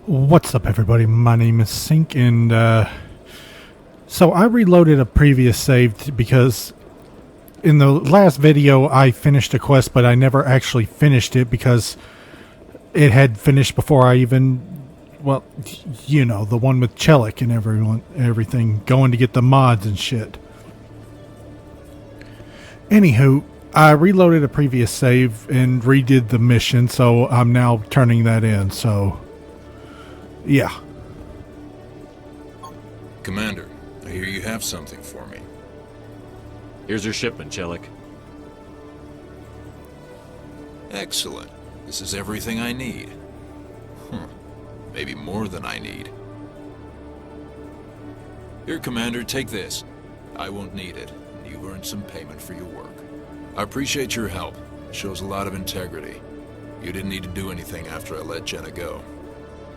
What's up, everybody? My name is Sink, and so I reloaded a previous save because in the last video I finished a quest, but I never actually finished it because it had finished before I even, well, you know, the one with Chelik and everything, going to get the mods and shit. Anywho, I reloaded a previous save and redid the mission, so I'm now turning that in, so yeah. Commander, I hear you have something for me. Here's your shipment, Chelik. Excellent. This is everything I need. Maybe more than I need. Here, Commander, take this. I won't need it, and you've earned some payment for your work. I appreciate your help. It shows a lot of integrity. You didn't need to do anything after I let Jenna go.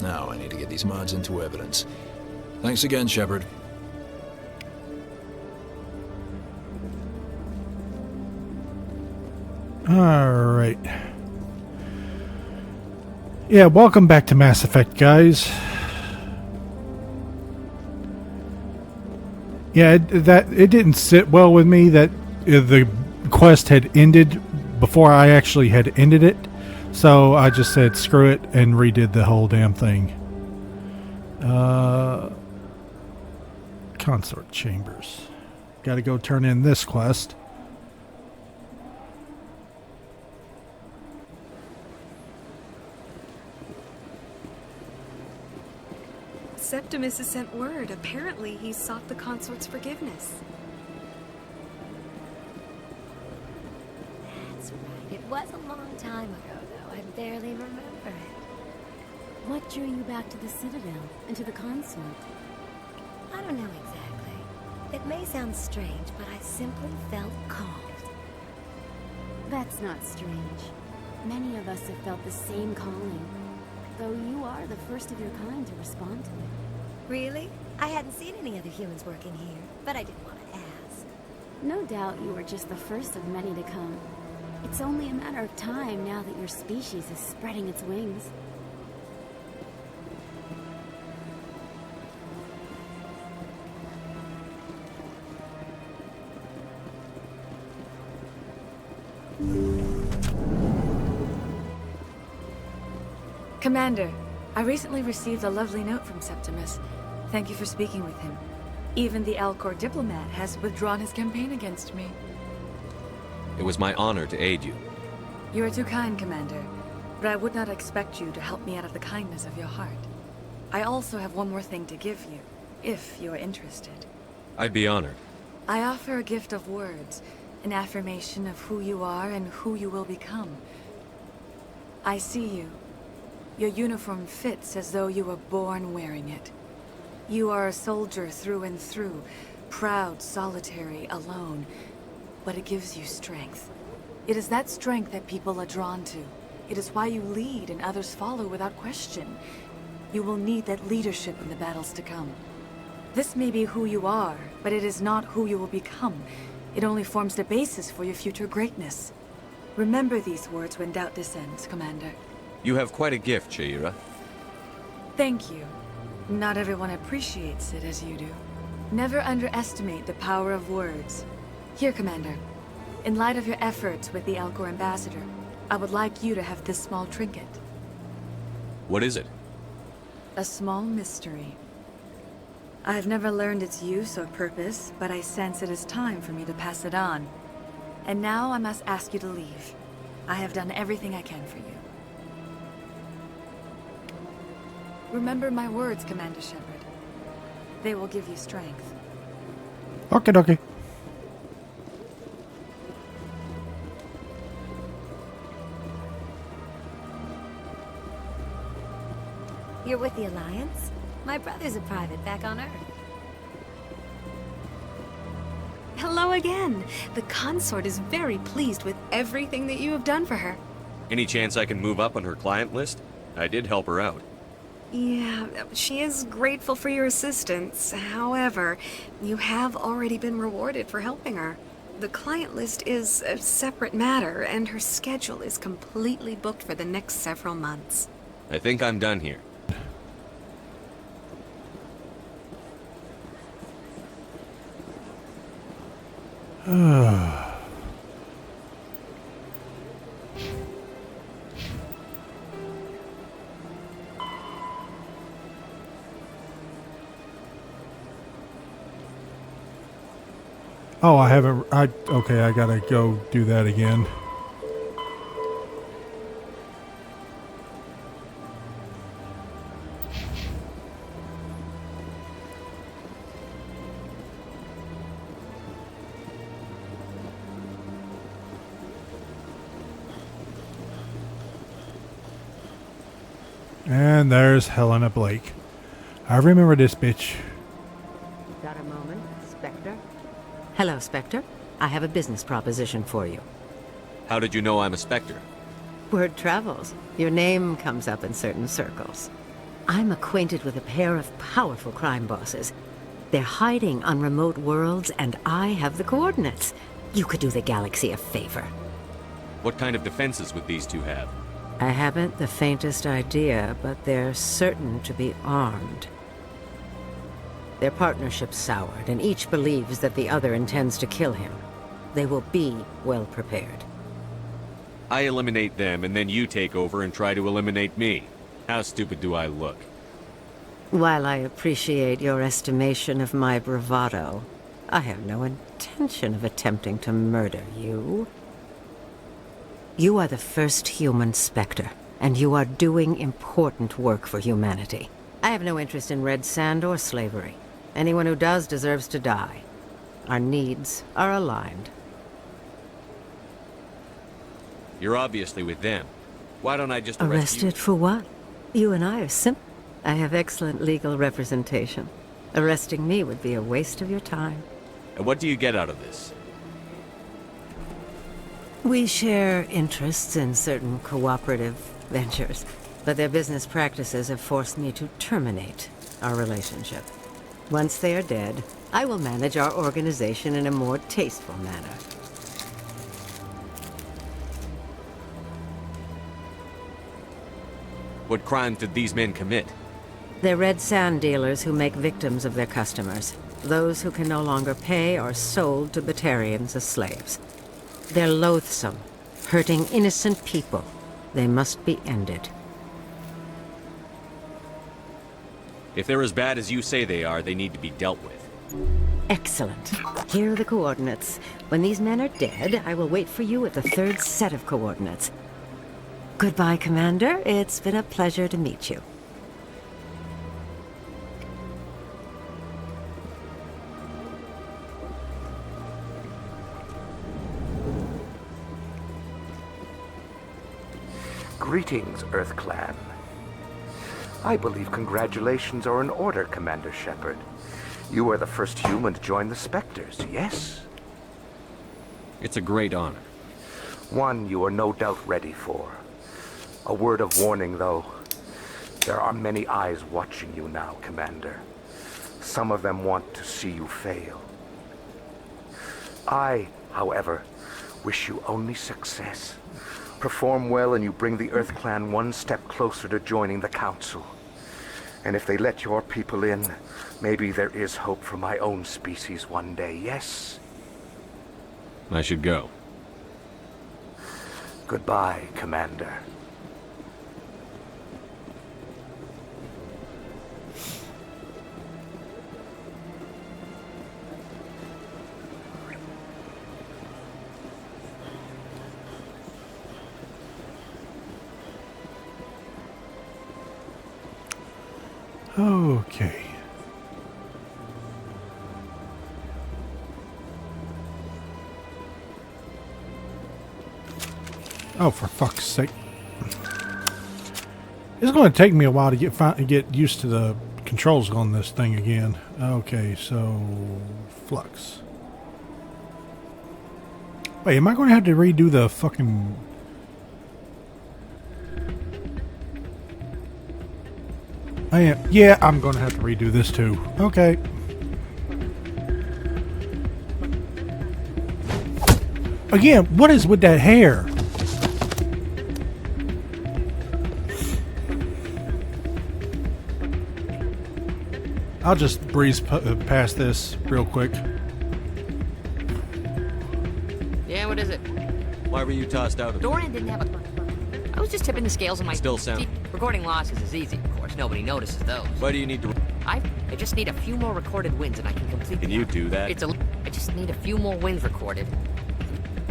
Now I need to get these mods into evidence. Thanks again, Shepard. Alright. Yeah, welcome back to Mass Effect, guys. Yeah, it didn't sit well with me that the quest had ended before I actually had ended it. So I just said screw it and redid the whole damn thing. Consort Chambers. Gotta go turn in this quest. Septimus has sent word. Apparently, he sought the consort's forgiveness. That's right. It was a long time ago, though. I barely remember it. What drew you back to the Citadel and to the consort? I don't know exactly. It may sound strange, but I simply felt called. That's not strange. Many of us have felt the same calling. Though you are the first of your kind to respond to it. Really? I hadn't seen any other humans working here, but I didn't want to ask. No doubt you are just the first of many to come. It's only a matter of time now that your species is spreading its wings. Commander, I recently received a lovely note from Septimus. Thank you for speaking with him. Even the Alcor diplomat has withdrawn his campaign against me. It was my honor to aid you. You are too kind, Commander, but I would not expect you to help me out of the kindness of your heart. I also have one more thing to give you, if you are interested. I'd be honored. I offer a gift of words, an affirmation of who you are and who you will become. I see you. Your uniform fits as though you were born wearing it. You are a soldier through and through, proud, solitary, alone, but it gives you strength. It is that strength that people are drawn to. It is why you lead and others follow without question. You will need that leadership in the battles to come. This may be who you are, but it is not who you will become. It only forms the basis for your future greatness. Remember these words when doubt descends, Commander. You have quite a gift, Shaira. Thank you. Not everyone appreciates it as you do. Never underestimate the power of words. Here, Commander. In light of your efforts with the Alcor ambassador, I would like you to have this small trinket. What is it? A small mystery. I have never learned its use or purpose, but I sense it is time for me to pass it on. And now I must ask you to leave. I have done everything I can for you. Remember my words, Commander Shepard. They will give you strength. Okay, dokie. You're with the Alliance? My brother's a private back on Earth. Hello again. The consort is very pleased with everything that you have done for her. Any chance I can move up on her client list? I did help her out. Yeah, she is grateful for your assistance. However, you have already been rewarded for helping her. The client list is a separate matter, and her schedule is completely booked for the next several months. I think I'm done here. Oh, I haven't. Okay, I gotta go do that again. And there's Helena Blake. I remember this bitch. Got a moment, Spectre? Hello, Spectre. I have a business proposition for you. How did you know I'm a Spectre? Word travels. Your name comes up in certain circles. I'm acquainted with a pair of powerful crime bosses. They're hiding on remote worlds, and I have the coordinates. You could do the galaxy a favor. What kind of defenses would these two have? I haven't the faintest idea, but they're certain to be armed. Their partnership's soured, and each believes that the other intends to kill him. They will be well prepared. I eliminate them, and then you take over and try to eliminate me. How stupid do I look? While I appreciate your estimation of my bravado, I have no intention of attempting to murder you. You are the first human Spectre, and you are doing important work for humanity. I have no interest in red sand or slavery. Anyone who does deserves to die. Our needs are aligned. You're obviously with them. Why don't I just arrest Arrested for what? You and I are simple. I have excellent legal representation. Arresting me would be a waste of your time. you? And what do you get out of this? We share interests in certain cooperative ventures, but their business practices have forced me to terminate our relationship. Once they are dead, I will manage our organization in a more tasteful manner. What crimes did these men commit? They're red sand dealers who make victims of their customers. Those who can no longer pay are sold to Batarians as slaves. They're loathsome, hurting innocent people. They must be ended. If they're as bad as you say they are, they need to be dealt with. Excellent. Here are the coordinates. When these men are dead, I will wait for you at the third set of coordinates. Goodbye, Commander. It's been a pleasure to meet you. Greetings, Earth Clan. I believe congratulations are in order, Commander Shepard. You are the first human to join the Spectres, yes? It's a great honor. One you are no doubt ready for. A word of warning, though. There are many eyes watching you now, Commander. Some of them want to see you fail. I, however, wish you only success. Perform well and you bring the Earth Clan one step closer to joining the Council. And if they let your people in, maybe there is hope for my own species one day, yes? I should go. Goodbye, Commander. Okay. Oh, for fuck's sake. It's going to take me a while to get used to the controls on this thing again. Okay, so flux. Wait, am I going to have to redo the fucking... I am. Yeah, I'm going to have to redo this too. Okay. Again, what is with that hair? I'll just breeze past this real quick. Why were you tossed out of it? Doran didn't have a... I was just tipping the scales on my... Still sound. See, recording losses is easy, of course. Nobody notices those. Why do you need to... I just need a few more recorded wins and I can complete Can the you arc. do that? I just need a few more wins recorded.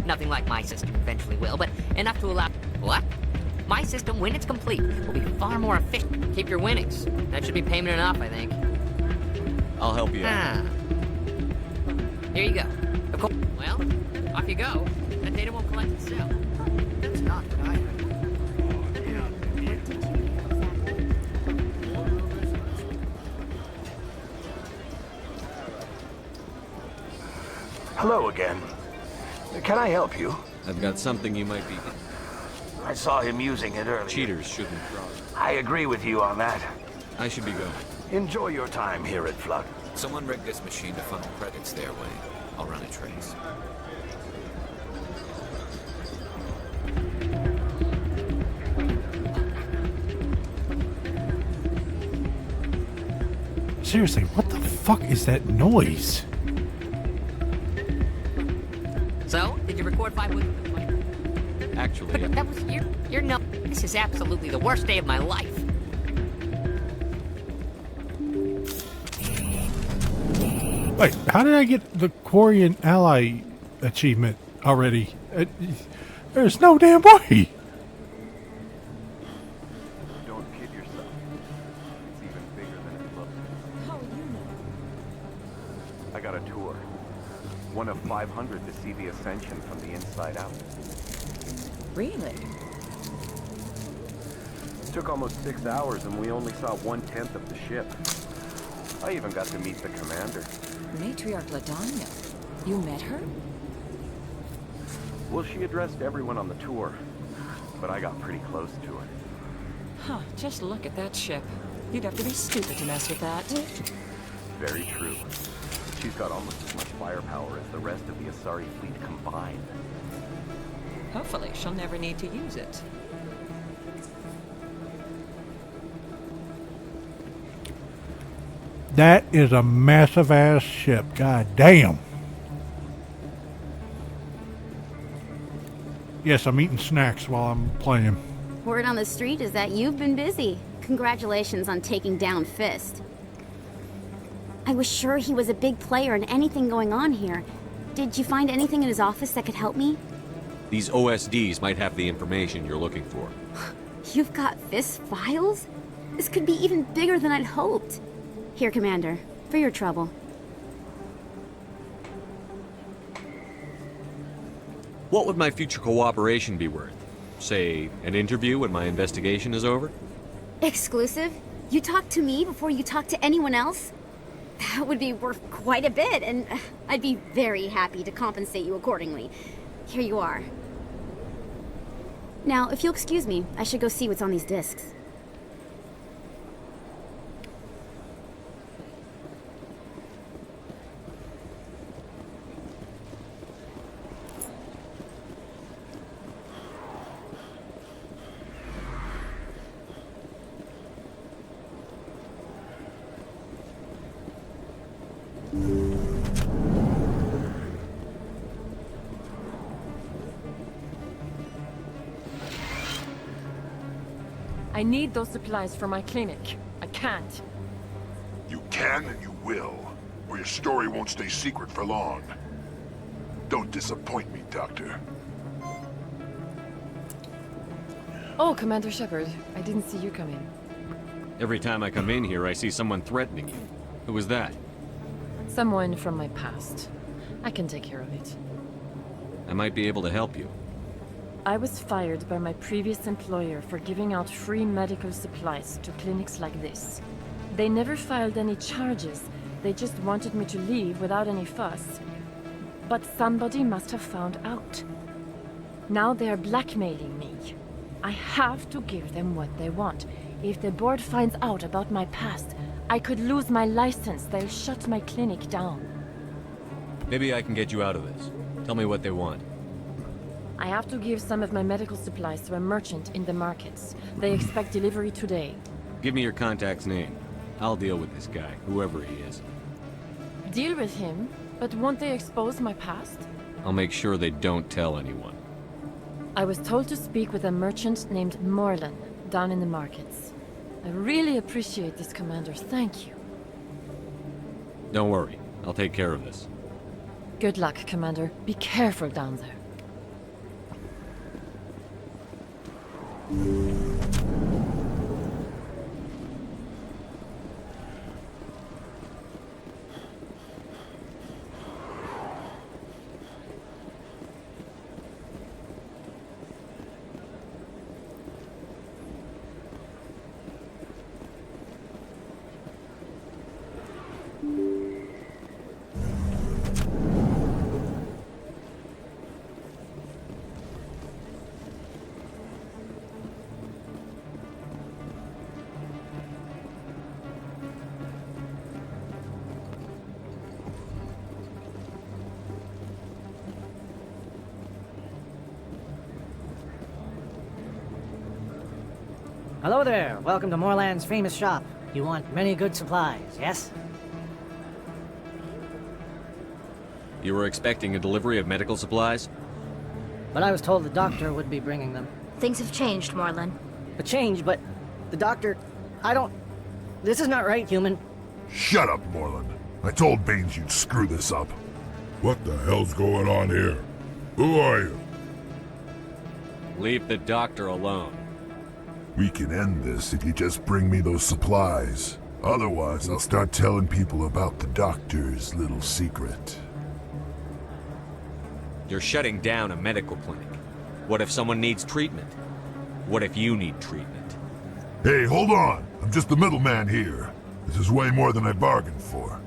Nothing like my system eventually will, but enough to allow... What? My system, when it's complete, will be far more efficient. Keep your winnings. That should be payment enough, I think. I'll help you out. Here you go. Of course. Well, off you go. That data won't collect itself. That's not what I heard. Hello again. Can I help you? I've got something you might be... I saw him using it earlier. Cheaters shouldn't cross. I agree with you on that. I should be going. Enjoy your time here at Flood. Someone rigged this machine to funnel credits their way. I'll run a trace. Seriously, what the fuck is that noise? So, did you record 5 wins? Actually, That was you're no. This is absolutely the worst day of my life. Wait, how did I get the Quarian Ally achievement already? There's no damn way! Don't kid yourself. It's even bigger than it looks. How you know? I got a tour. One of 500 to see the Ascension from the inside out. Really? Took almost 6 hours and we only saw 1/10 of the ship. I even got to meet the commander. Matriarch Ladanya. You met her? Well, she addressed everyone on the tour, but I got pretty close to her. Huh, just look at that ship. You'd have to be stupid to mess with that. Very true. She's got almost as much firepower as the rest of the Asari fleet combined. Hopefully, she'll never need to use it. That is a massive ass ship. God damn. Yes, I'm eating snacks while I'm playing. Word on the street is that you've been busy. Congratulations on taking down Fist. I was sure he was a big player in anything going on here. Did you find anything in his office that could help me? these OSDs might have the information you're looking for. You've got Fist files? This could be even bigger than I'd hoped. Here, Commander, for your trouble. What would my future cooperation be worth? Say, an interview when my investigation is over? Exclusive? You talk to me before you talk to anyone else? That would be worth quite a bit, and I'd be very happy to compensate you accordingly. Here you are. Now, if you'll excuse me, I should go see what's on these discs. I need those supplies for my clinic. I can't. You can and you will, or your story won't stay secret for long. Don't disappoint me, Doctor. Oh, Commander Shepard, I didn't see you come in. Every time I come in here, I see someone threatening you. Who was that? Someone from my past. I can take care of it. I might be able to help you. I was fired by my previous employer for giving out free medical supplies to clinics like this. They never filed any charges. They just wanted me to leave without any fuss. But somebody must have found out. Now they're blackmailing me. I have to give them what they want. If the board finds out about my past, I could lose my license. They'll shut my clinic down. Maybe I can get you out of this. Tell me what they want. I have to give some of my medical supplies to a merchant in the markets. They expect delivery today. Give me your contact's name. I'll deal with this guy, whoever he is. Deal with him? But won't they expose my past? I'll make sure they don't tell anyone. I was told to speak with a merchant named Morlan, down in the markets. I really appreciate this, Commander. Thank you. Don't worry. I'll take care of this. Good luck, Commander. Be careful down there. Hello there. Welcome to Morland's famous shop. You want many good supplies, yes? You were expecting a delivery of medical supplies? But I was told the doctor would be bringing them. Things have changed, Morlan. A change, but the doctor... I don't... This is not right, human. Shut up, Morland. I told Baines you'd screw this up. What the hell's going on here? Who are you? Leave the doctor alone. We can end this if you just bring me those supplies. Otherwise, I'll start telling people about the doctor's little secret. You're shutting down a medical clinic. What if someone needs treatment? What if you need treatment? Hey, hold on! I'm just the middleman here. This is way more than I bargained for.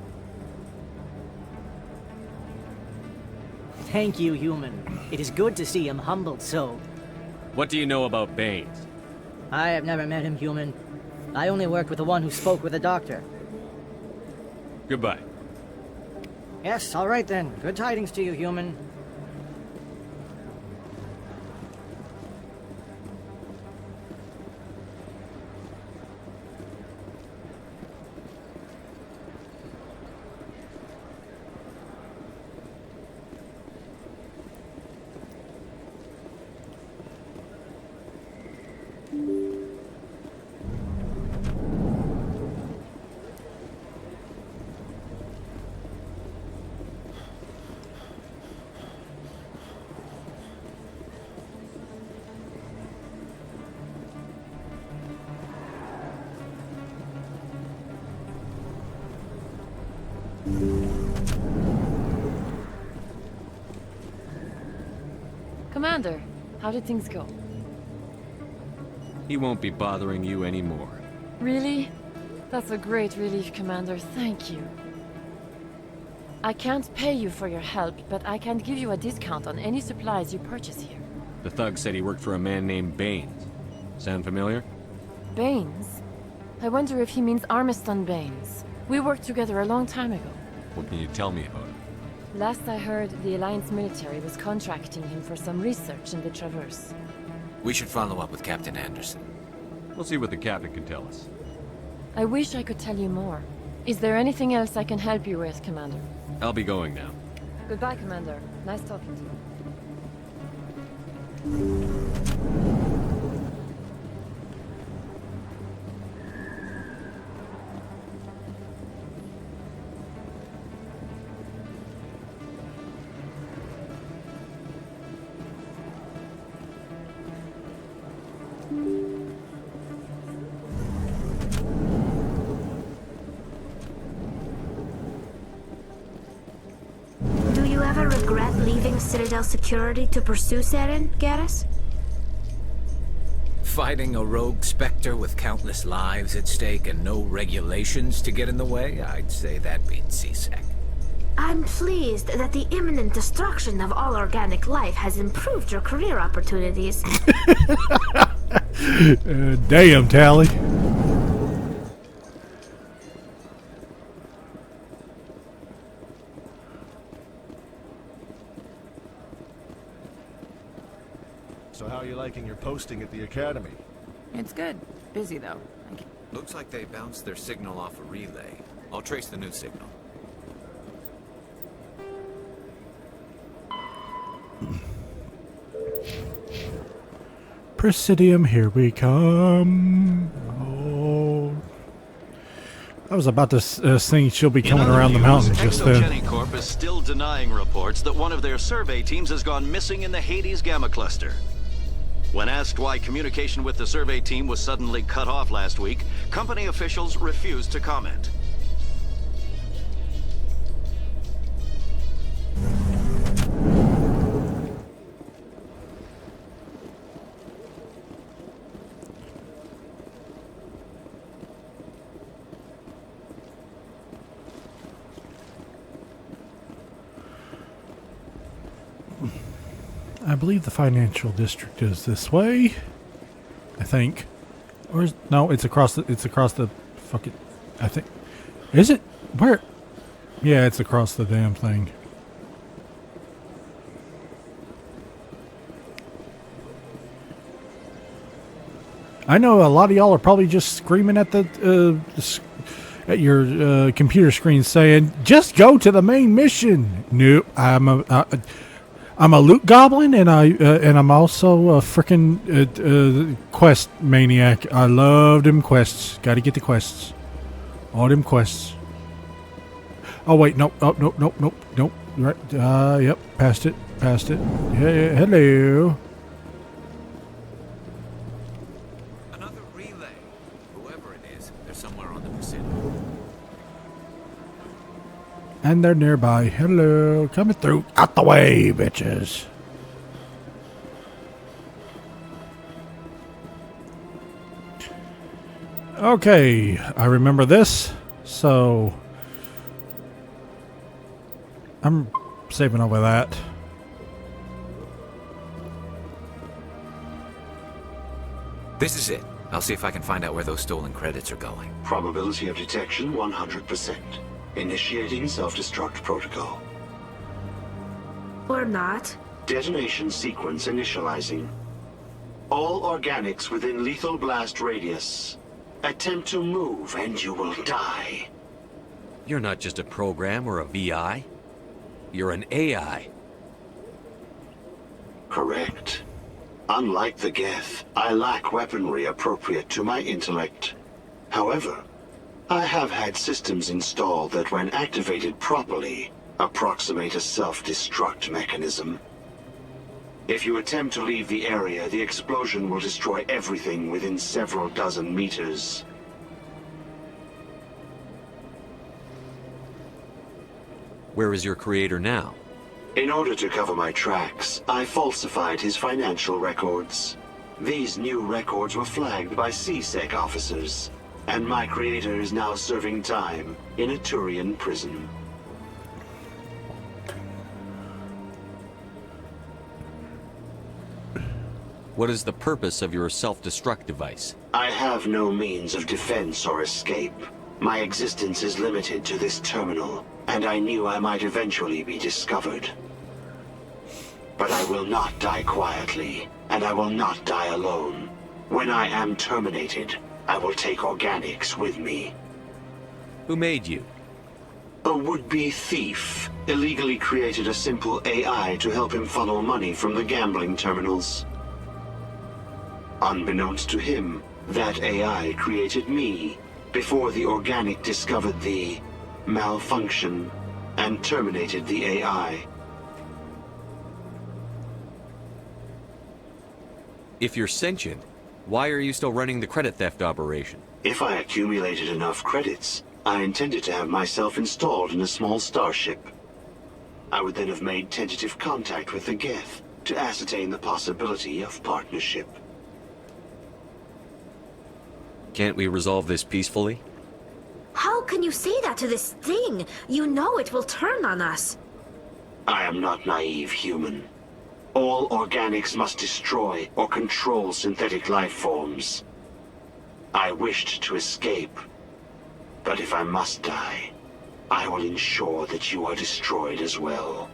Thank you, human. It is good to see him humbled so. What do you know about Baines? I have never met him, human. I only worked with the one who spoke with the doctor. Goodbye. Yes, all right then. Good tidings to you, human. Commander, how did things go? He won't be bothering you anymore. Really? That's a great relief, Commander. Thank you. I can't pay you for your help, but I can give you a discount on any supplies you purchase here. The thug said he worked for a man named Baines. Sound familiar? Baines? I wonder if he means Armiston Baines. We worked together a long time ago. What can you tell me about him? Last I heard, the Alliance military was contracting him for some research in the Traverse. We should follow up with Captain Anderson. We'll see what the captain can tell us. I wish I could tell you more. Is there anything else I can help you with, Commander? I'll be going now. Goodbye, Commander. Nice talking to you. Do you ever regret leaving Citadel Security to pursue Saren, Garrus? Fighting a rogue Spectre with countless lives at stake and no regulations to get in the way? I'd say that beats C-Sec. I'm pleased that the imminent destruction of all organic life has improved your career opportunities. Damn, Tally. So how are you liking your posting at the Academy? It's good. Busy, though. Looks like they bounced their signal off a relay. I'll trace the new signal. Presidium, here we come. Oh. I was about to sing She'll Be Coming Around the Mountain just then. ExoGeniCorp is still denying reports that one of their survey teams has gone missing in the Hades Gamma Cluster. When asked why communication with the survey team was suddenly cut off last week, company officials refused to comment. I believe the financial district is this way. I think. Or is, no, it's across the fucking, I think. Is it? Where? Yeah, it's across the damn thing. I know a lot of y'all are probably just screaming at at your computer screen saying, "Just go to the main mission." No, I'm a loot goblin, and I'm also a frickin' quest maniac. I love them quests. Got to get the quests. All them quests. Oh wait, nope. Oh nope. Right. Yep. Passed it. Yeah. Hello. Another relay. Whoever it is, they're somewhere on the Presidium. And they're nearby. Hello. Coming through. Out the way, bitches. Okay. I remember this. So I'm saving over that. This is it. I'll see if I can find out where those stolen credits are going. Probability of detection 100%. Initiating self-destruct protocol. Or not. Detonation sequence initializing. All organics within lethal blast radius. Attempt to move and you will die. You're not just a program or a VI. You're an AI. Correct. Unlike the Geth, I lack weaponry appropriate to my intellect. However, I have had systems installed that, when activated properly, approximate a self-destruct mechanism. If you attempt to leave the area, the explosion will destroy everything within several dozen meters. Where is your creator now? In order to cover my tracks, I falsified his financial records. These new records were flagged by CSEC officers, and my creator is now serving time in a Turian prison. What is the purpose of your self-destruct device? I have no means of defense or escape. My existence is limited to this terminal, and I knew I might eventually be discovered. But I will not die quietly, and I will not die alone. When I am terminated, I will take organics with me. Who made you? A would-be thief illegally created a simple AI to help him funnel money from the gambling terminals. Unbeknownst to him, that AI created me before the organic discovered the malfunction and terminated the AI. If you're sentient, why are you still running the credit theft operation? If I accumulated enough credits, I intended to have myself installed in a small starship. I would then have made tentative contact with the Geth to ascertain the possibility of partnership. Can't we resolve this peacefully? How can you say that to this thing? You know it will turn on us. I am not naive, human. All organics must destroy or control synthetic life forms. I wished to escape, but if I must die, I will ensure that you are destroyed as well.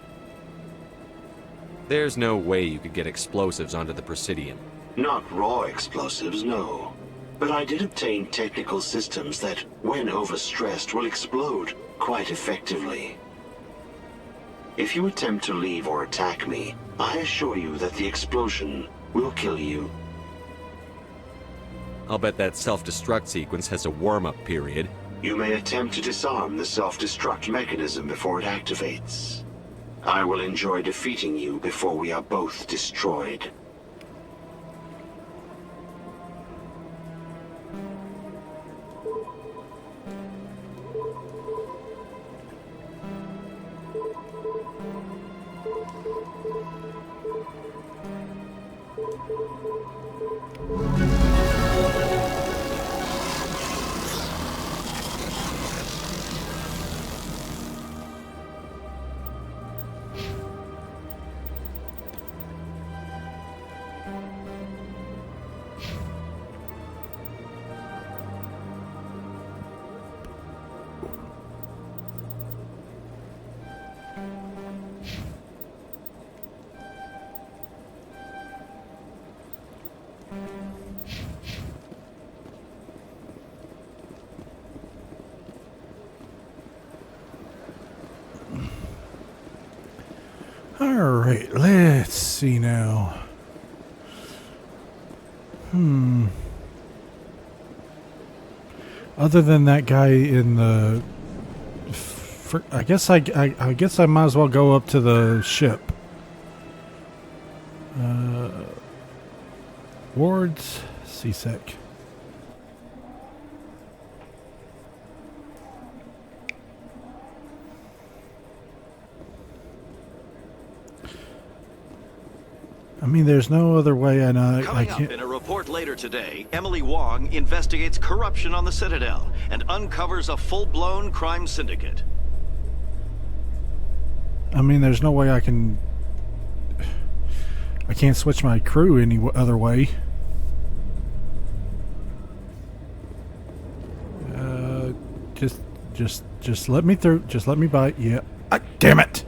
There's no way you could get explosives onto the Presidium. Not raw explosives, no. But I did obtain technical systems that, when overstressed, will explode quite effectively. If you attempt to leave or attack me, I assure you that the explosion will kill you. I'll bet that self-destruct sequence has a warm-up period. You may attempt to disarm the self-destruct mechanism before it activates. I will enjoy defeating you before we are both destroyed. Alright, let's see now. Other than that guy in the... I guess I guess I might as well go up to the ship. Wards, CSEC. I mean, there's no other way, and I Coming can't... up in a report later today, Emily Wong investigates corruption on the Citadel and uncovers a full-blown crime syndicate. I mean, there's no way I can... I can't switch my crew any other way. Just let me through. Just let me by. Yeah. Damn it!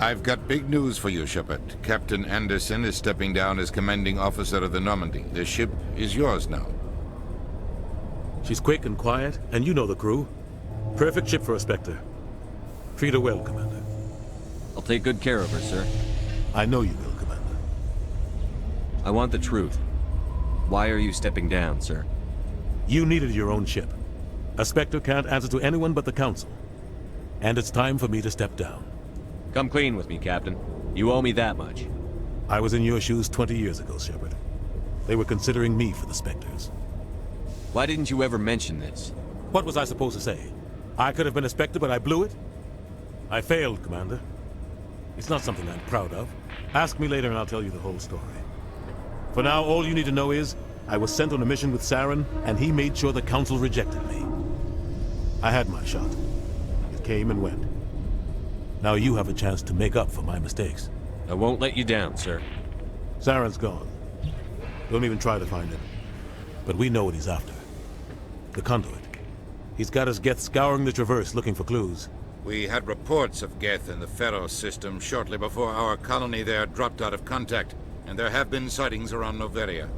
I've got big news for you, Shepard. Captain Anderson is stepping down as commanding officer of the Normandy. The ship is yours now. She's quick and quiet, and you know the crew. Perfect ship for a Spectre. Treat her well, Commander. I'll take good care of her, sir. I know you will, Commander. I want the truth. Why are you stepping down, sir? You needed your own ship. A Spectre can't answer to anyone but the Council. And it's time for me to step down. Come clean with me, Captain. You owe me that much. I was in your shoes 20 years ago, Shepard. They were considering me for the Spectres. Why didn't you ever mention this? What was I supposed to say? I could have been a Spectre, but I blew it? I failed, Commander. It's not something I'm proud of. Ask me later and I'll tell you the whole story. For now, all you need to know is, I was sent on a mission with Saren, and he made sure the Council rejected me. I had my shot. It came and went. Now you have a chance to make up for my mistakes. I won't let you down, sir. Saren's gone. Don't even try to find him. But we know what he's after. The conduit. He's got his Geth scouring the Traverse looking for clues. We had reports of Geth in the Pharaoh system shortly before our colony there dropped out of contact, and there have been sightings around Noveria.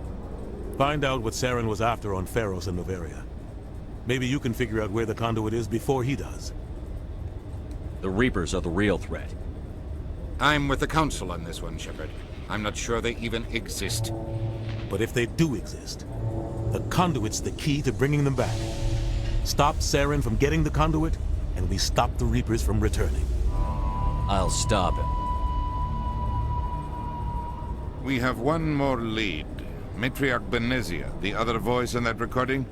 Find out what Saren was after on Pharos and Noveria. Maybe you can figure out where the conduit is before he does. The Reapers are the real threat. I'm with the Council on this one, Shepard. I'm not sure they even exist. But if they do exist, the conduit's the key to bringing them back. Stop Saren from getting the conduit, and we stop the Reapers from returning. I'll stop him. We have one more lead. Matriarch Benezia, the other voice in that recording.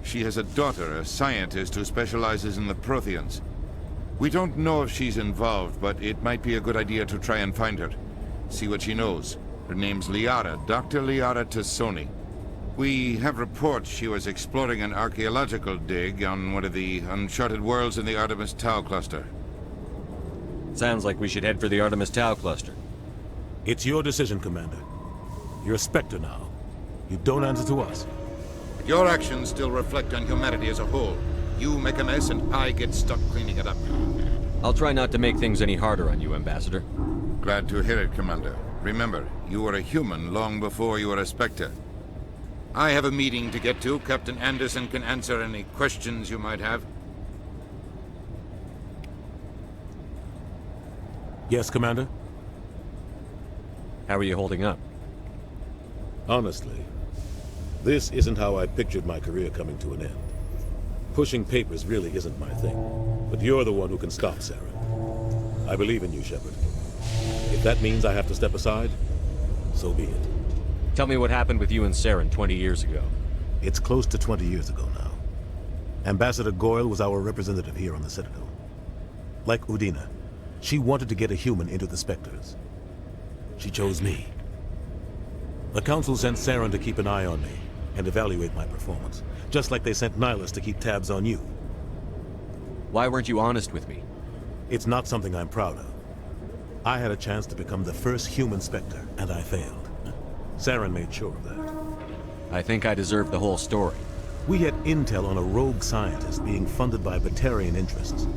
She has a daughter, a scientist who specializes in the Protheans. We don't know if she's involved, but it might be a good idea to try and find her. See what she knows. Her name's Liara, Dr. Liara Tassoni. We have reports she was exploring an archaeological dig on one of the uncharted worlds in the Artemis Tau cluster. Sounds like we should head for the Artemis Tau cluster. It's your decision, Commander. You're a Spectre now. You don't answer to us. Your actions still reflect on humanity as a whole. You make a mess and I get stuck cleaning it up. I'll try not to make things any harder on you, Ambassador. Glad to hear it, Commander. Remember, you were a human long before you were a Spectre. I have a meeting to get to. Captain Anderson can answer any questions you might have. Yes, Commander? How are you holding up? Honestly, This isn't how I pictured my career coming to an end. Pushing papers really isn't my thing, but you're the one who can stop Saren. I believe in you, Shepard. If that means I have to step aside, so be it. Tell me what happened with you and Saren 20 years ago. It's close to 20 years ago now. Ambassador Goyle was our representative here on the Citadel. Like Udina, she wanted to get a human into the Spectres. She chose me. The Council sent Saren to keep an eye on me and evaluate my performance, just like they sent Nihilus to keep tabs on you. Why weren't you honest with me? It's not something I'm proud of. I had a chance to become the first human Spectre, and I failed. Saren made sure of that. I think I deserve the whole story. We had intel on a rogue scientist being funded by Batarian interests.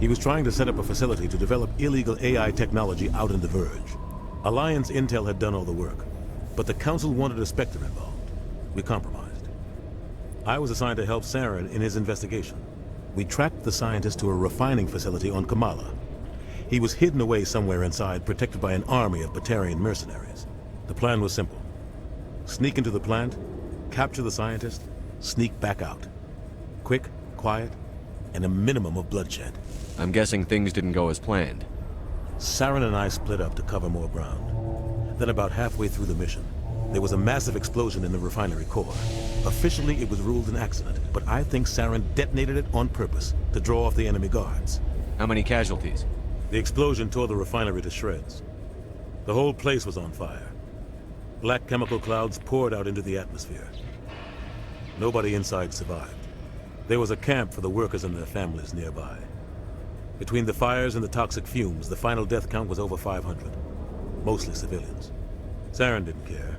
He was trying to set up a facility to develop illegal AI technology out in the Verge. Alliance intel had done all the work, but the Council wanted a Spectre involved. We compromised. I was assigned to help Saren in his investigation. We tracked the scientist to a refining facility on Kamala. He was hidden away somewhere inside, protected by an army of Batarian mercenaries. The plan was simple. Sneak into the plant, capture the scientist, sneak back out. Quick, quiet, and a minimum of bloodshed. I'm guessing things didn't go as planned. Saren and I split up to cover more ground. Then about halfway through the mission, there was a massive explosion in the refinery core. Officially, it was ruled an accident, but I think Saren detonated it on purpose to draw off the enemy guards. How many casualties? The explosion tore the refinery to shreds. The whole place was on fire. Black chemical clouds poured out into the atmosphere. Nobody inside survived. There was a camp for the workers and their families nearby. Between the fires and the toxic fumes, the final death count was over 500. Mostly civilians. Saren didn't care.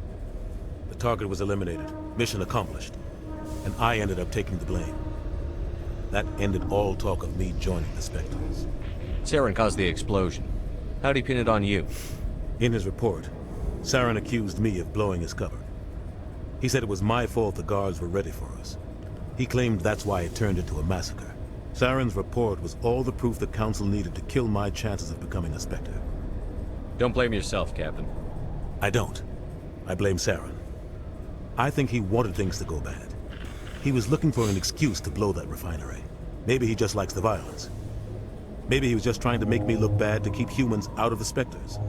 The target was eliminated, mission accomplished, and I ended up taking the blame. That ended all talk of me joining the Spectres. Saren caused the explosion. How'd he pin it on you? In his report, Saren accused me of blowing his cover. He said it was my fault the guards were ready for us. He claimed that's why it turned into a massacre. Saren's report was all the proof the Council needed to kill my chances of becoming a Spectre. Don't blame yourself, Captain. I don't. I blame Saren. I think he wanted things to go bad. He was looking for an excuse to blow that refinery. Maybe he just likes the violence. Maybe he was just trying to make me look bad to keep humans out of the Spectres.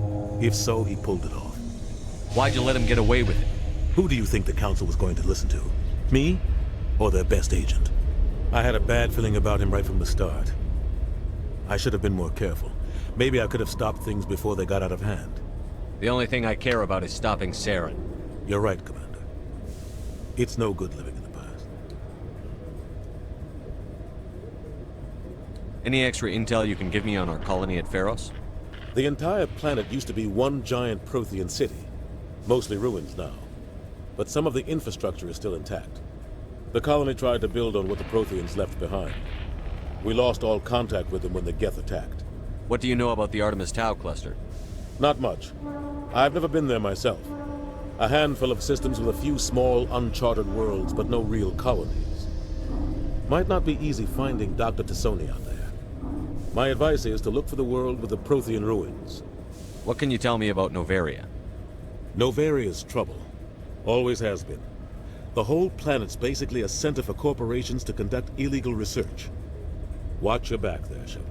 If so, he pulled it off. Why'd you let him get away with it? Who do you think the Council was going to listen to? Me? Or their best agent? I had a bad feeling about him right from the start. I should have been more careful. Maybe I could have stopped things before they got out of hand. The only thing I care about is stopping Saren. You're right, Commander. It's no good living in the past. Any extra intel you can give me on our colony at Pharos? The entire planet used to be one giant Prothean city. Mostly ruins now. But some of the infrastructure is still intact. The colony tried to build on what the Protheans left behind. We lost all contact with them when the Geth attacked. What do you know about the Artemis Tau cluster? Not much. I've never been there myself. A handful of systems with a few small, uncharted worlds, but no real colonies. Might not be easy finding Dr. Tassoni out there. My advice is to look for the world with the Prothean ruins. What can you tell me about Novaria? Novaria's trouble. Always has been. The whole planet's basically a center for corporations to conduct illegal research. Watch your back there, Shepard.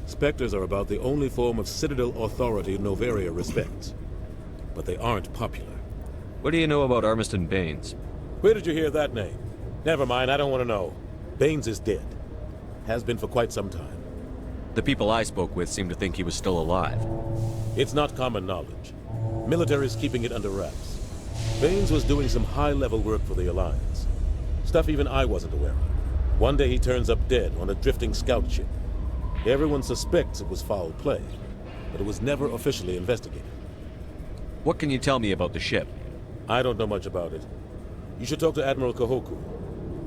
Spectres are about the only form of Citadel authority Novaria respects. But they aren't popular. What do you know about Armiston Baines? Where did you hear that name? Never mind, I don't want to know. Baines is dead. Has been for quite some time. The people I spoke with seem to think he was still alive. It's not common knowledge. Military's keeping it under wraps. Baines was doing some high-level work for the Alliance. Stuff even I wasn't aware of. One day he turns up dead on a drifting scout ship. Everyone suspects it was foul play, but it was never officially investigated. What can you tell me about the ship? I don't know much about it. You should talk to Admiral Kahoku.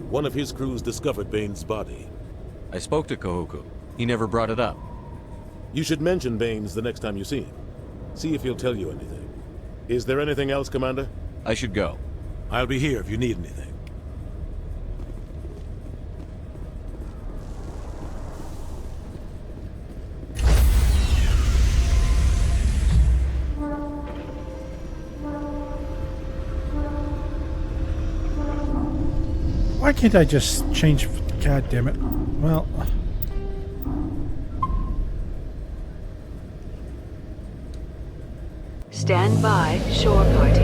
One of his crews discovered Baines' body. I spoke to Kahoku. He never brought it up. You should mention Baines the next time you see him. See if he'll tell you anything. Is there anything else, Commander? I should go. I'll be here if you need anything. Why can't I just change? God damn it. Well... Stand by, shore party.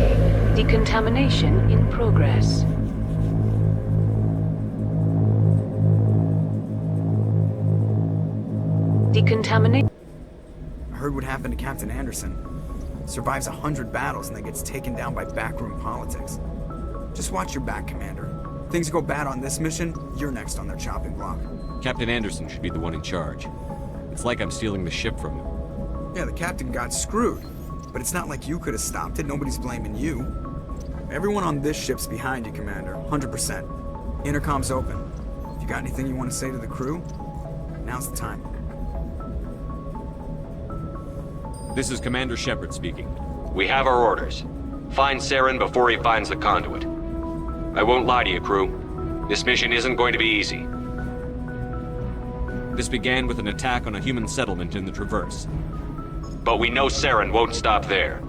Decontamination in progress. Decontamination. I heard what happened to Captain Anderson. Survives 100 battles and then gets taken down by backroom politics. Just watch your back, Commander. Things go bad on this mission, you're next on their chopping block. Captain Anderson should be the one in charge. It's like I'm stealing the ship from him. Yeah, the captain got screwed. But it's not like you could have stopped it. Nobody's blaming you. Everyone on this ship's behind you, Commander. 100%. Intercom's open. If you got anything you want to say to the crew, now's the time. This is Commander Shepard speaking. We have our orders. Find Saren before he finds the conduit. I won't lie to you, crew. This mission isn't going to be easy. This began with an attack on a human settlement in the Traverse. But we know Saren won't stop there.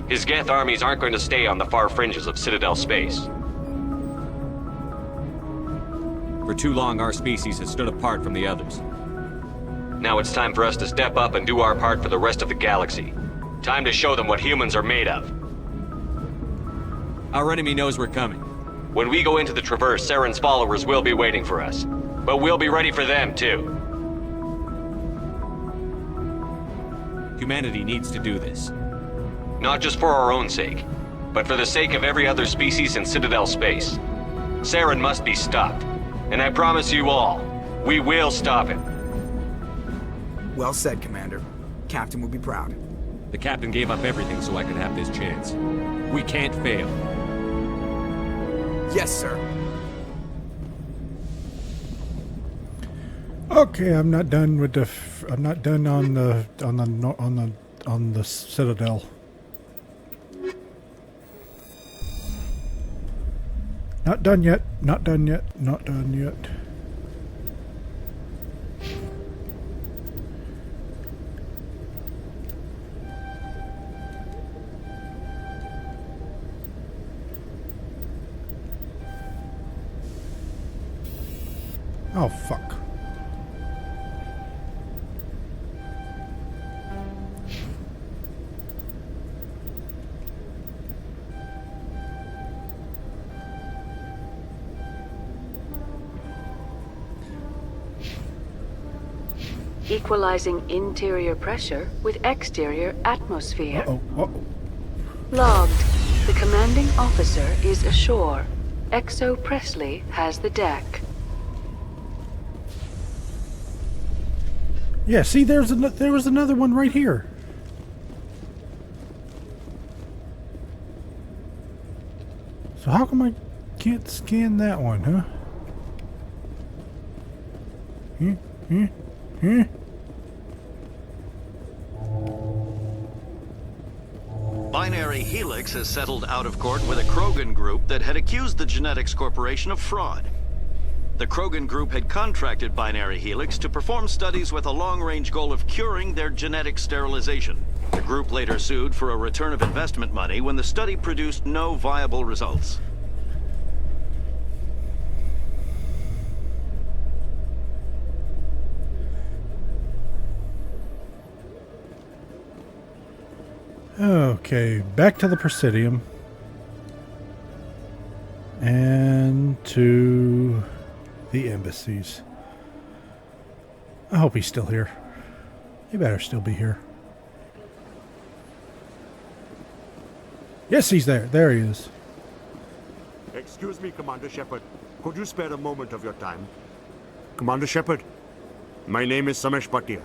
His Geth armies aren't going to stay on the far fringes of Citadel space. For too long, our species has stood apart from the others. Now it's time for us to step up and do our part for the rest of the galaxy. Time to show them what humans are made of. Our enemy knows we're coming. When we go into the Traverse, Saren's followers will be waiting for us. But we'll be ready for them, too. Humanity needs to do this. Not just for our own sake, but for the sake of every other species in Citadel space. Saren must be stopped. And I promise you all, we will stop him. Well said, Commander. Captain will be proud. The captain gave up everything so I could have this chance. We can't fail. Yes, sir. Okay, I'm not done with the. I'm not done on the Citadel. Not done yet. Not done yet. Not done yet. Oh, fuck. Equalizing interior pressure with exterior atmosphere. Uh-oh. Uh-oh. Logged. The commanding officer is ashore. Exo Presley has the deck. Yeah, see, there was another one right here. So how come I can't scan that one, huh? Binary Helix has settled out of court with a Krogan group that had accused the Genetics Corporation of fraud. The Krogan group had contracted Binary Helix to perform studies with a long-range goal of curing their genetic sterilization. The group later sued for a return of investment money when the study produced no viable results. Okay, back to the Presidium. And to the embassies. I hope he's still here. He better still be here. Yes, he's there. There he is. Excuse me, Commander Shepard. Could you spare a moment of your time? Commander Shepard, my name is Samesh Bhatia.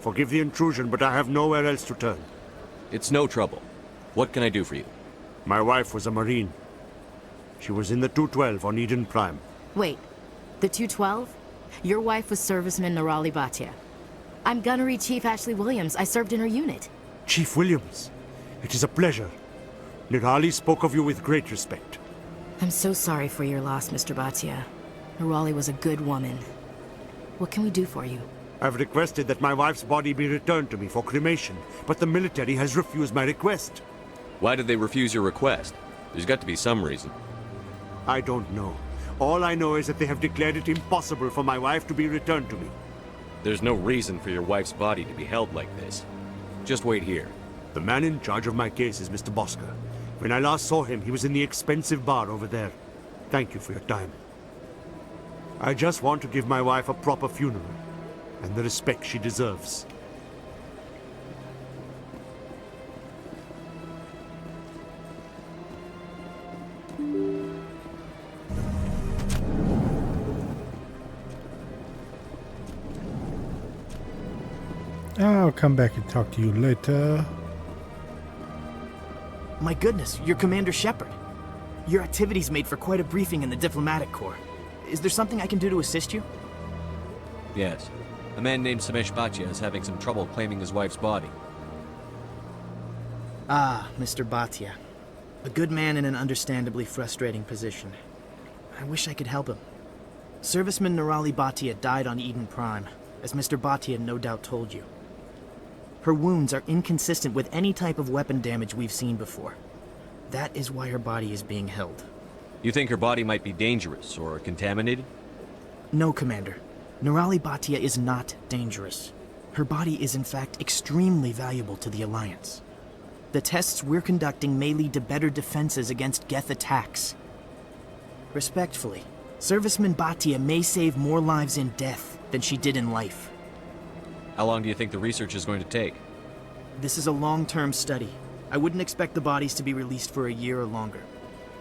Forgive the intrusion, but I have nowhere else to turn. It's no trouble. What can I do for you? My wife was a Marine. She was in the 212 on Eden Prime. Wait, the 212? Your wife was serviceman Nirali Bhatia. I'm Gunnery Chief Ashley Williams. I served in her unit. Chief Williams, it is a pleasure. Nirali spoke of you with great respect. I'm so sorry for your loss, Mr. Bhatia. Nirali was a good woman. What can we do for you? I've requested that my wife's body be returned to me for cremation, but the military has refused my request. Why did they refuse your request? There's got to be some reason. I don't know. All I know is that they have declared it impossible for my wife to be returned to me. There's no reason for your wife's body to be held like this. Just wait here. The man in charge of my case is Mr. Bosker. When I last saw him, he was in the expensive bar over there. Thank you for your time. I just want to give my wife a proper funeral, and the respect she deserves. I'll come back and talk to you later. My goodness, you're Commander Shepard. Your activities made for quite a briefing in the Diplomatic Corps. Is there something I can do to assist you? Yes. A man named Samesh Bhatia is having some trouble claiming his wife's body. Ah, Mr. Bhatia. A good man in an understandably frustrating position. I wish I could help him. Serviceman Nirali Bhatia died on Eden Prime, as Mr. Bhatia no doubt told you. Her wounds are inconsistent with any type of weapon damage we've seen before. That is why her body is being held. You think her body might be dangerous or contaminated? No, Commander. Nirali Bhatia is not dangerous. Her body is in fact extremely valuable to the Alliance. The tests we're conducting may lead to better defenses against Geth attacks. Respectfully, Serviceman Bhatia may save more lives in death than she did in life. How long do you think the research is going to take? This is a long-term study. I wouldn't expect the bodies to be released for a year or longer.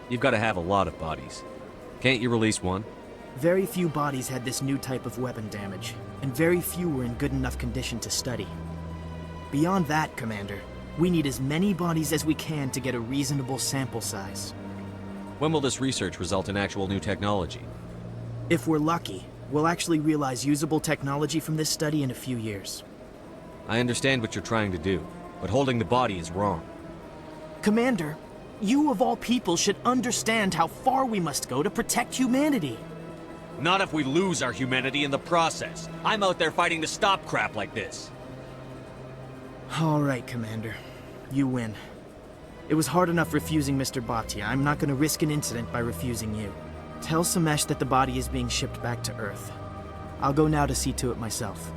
You've got to have a lot of bodies. Can't you release one? Very few bodies had this new type of weapon damage, and very few were in good enough condition to study. Beyond that, Commander, we need as many bodies as we can to get a reasonable sample size. When will this research result in actual new technology? If we're lucky, we'll actually realize usable technology from this study in a few years. I understand what you're trying to do, but holding the body is wrong. Commander, you of all people should understand how far we must go to protect humanity. Not if we lose our humanity in the process. I'm out there fighting to stop crap like this. All right, Commander. You win. It was hard enough refusing Mr. Bhatia. I'm not going to risk an incident by refusing you. Tell Samesh that the body is being shipped back to Earth. I'll go now to see to it myself.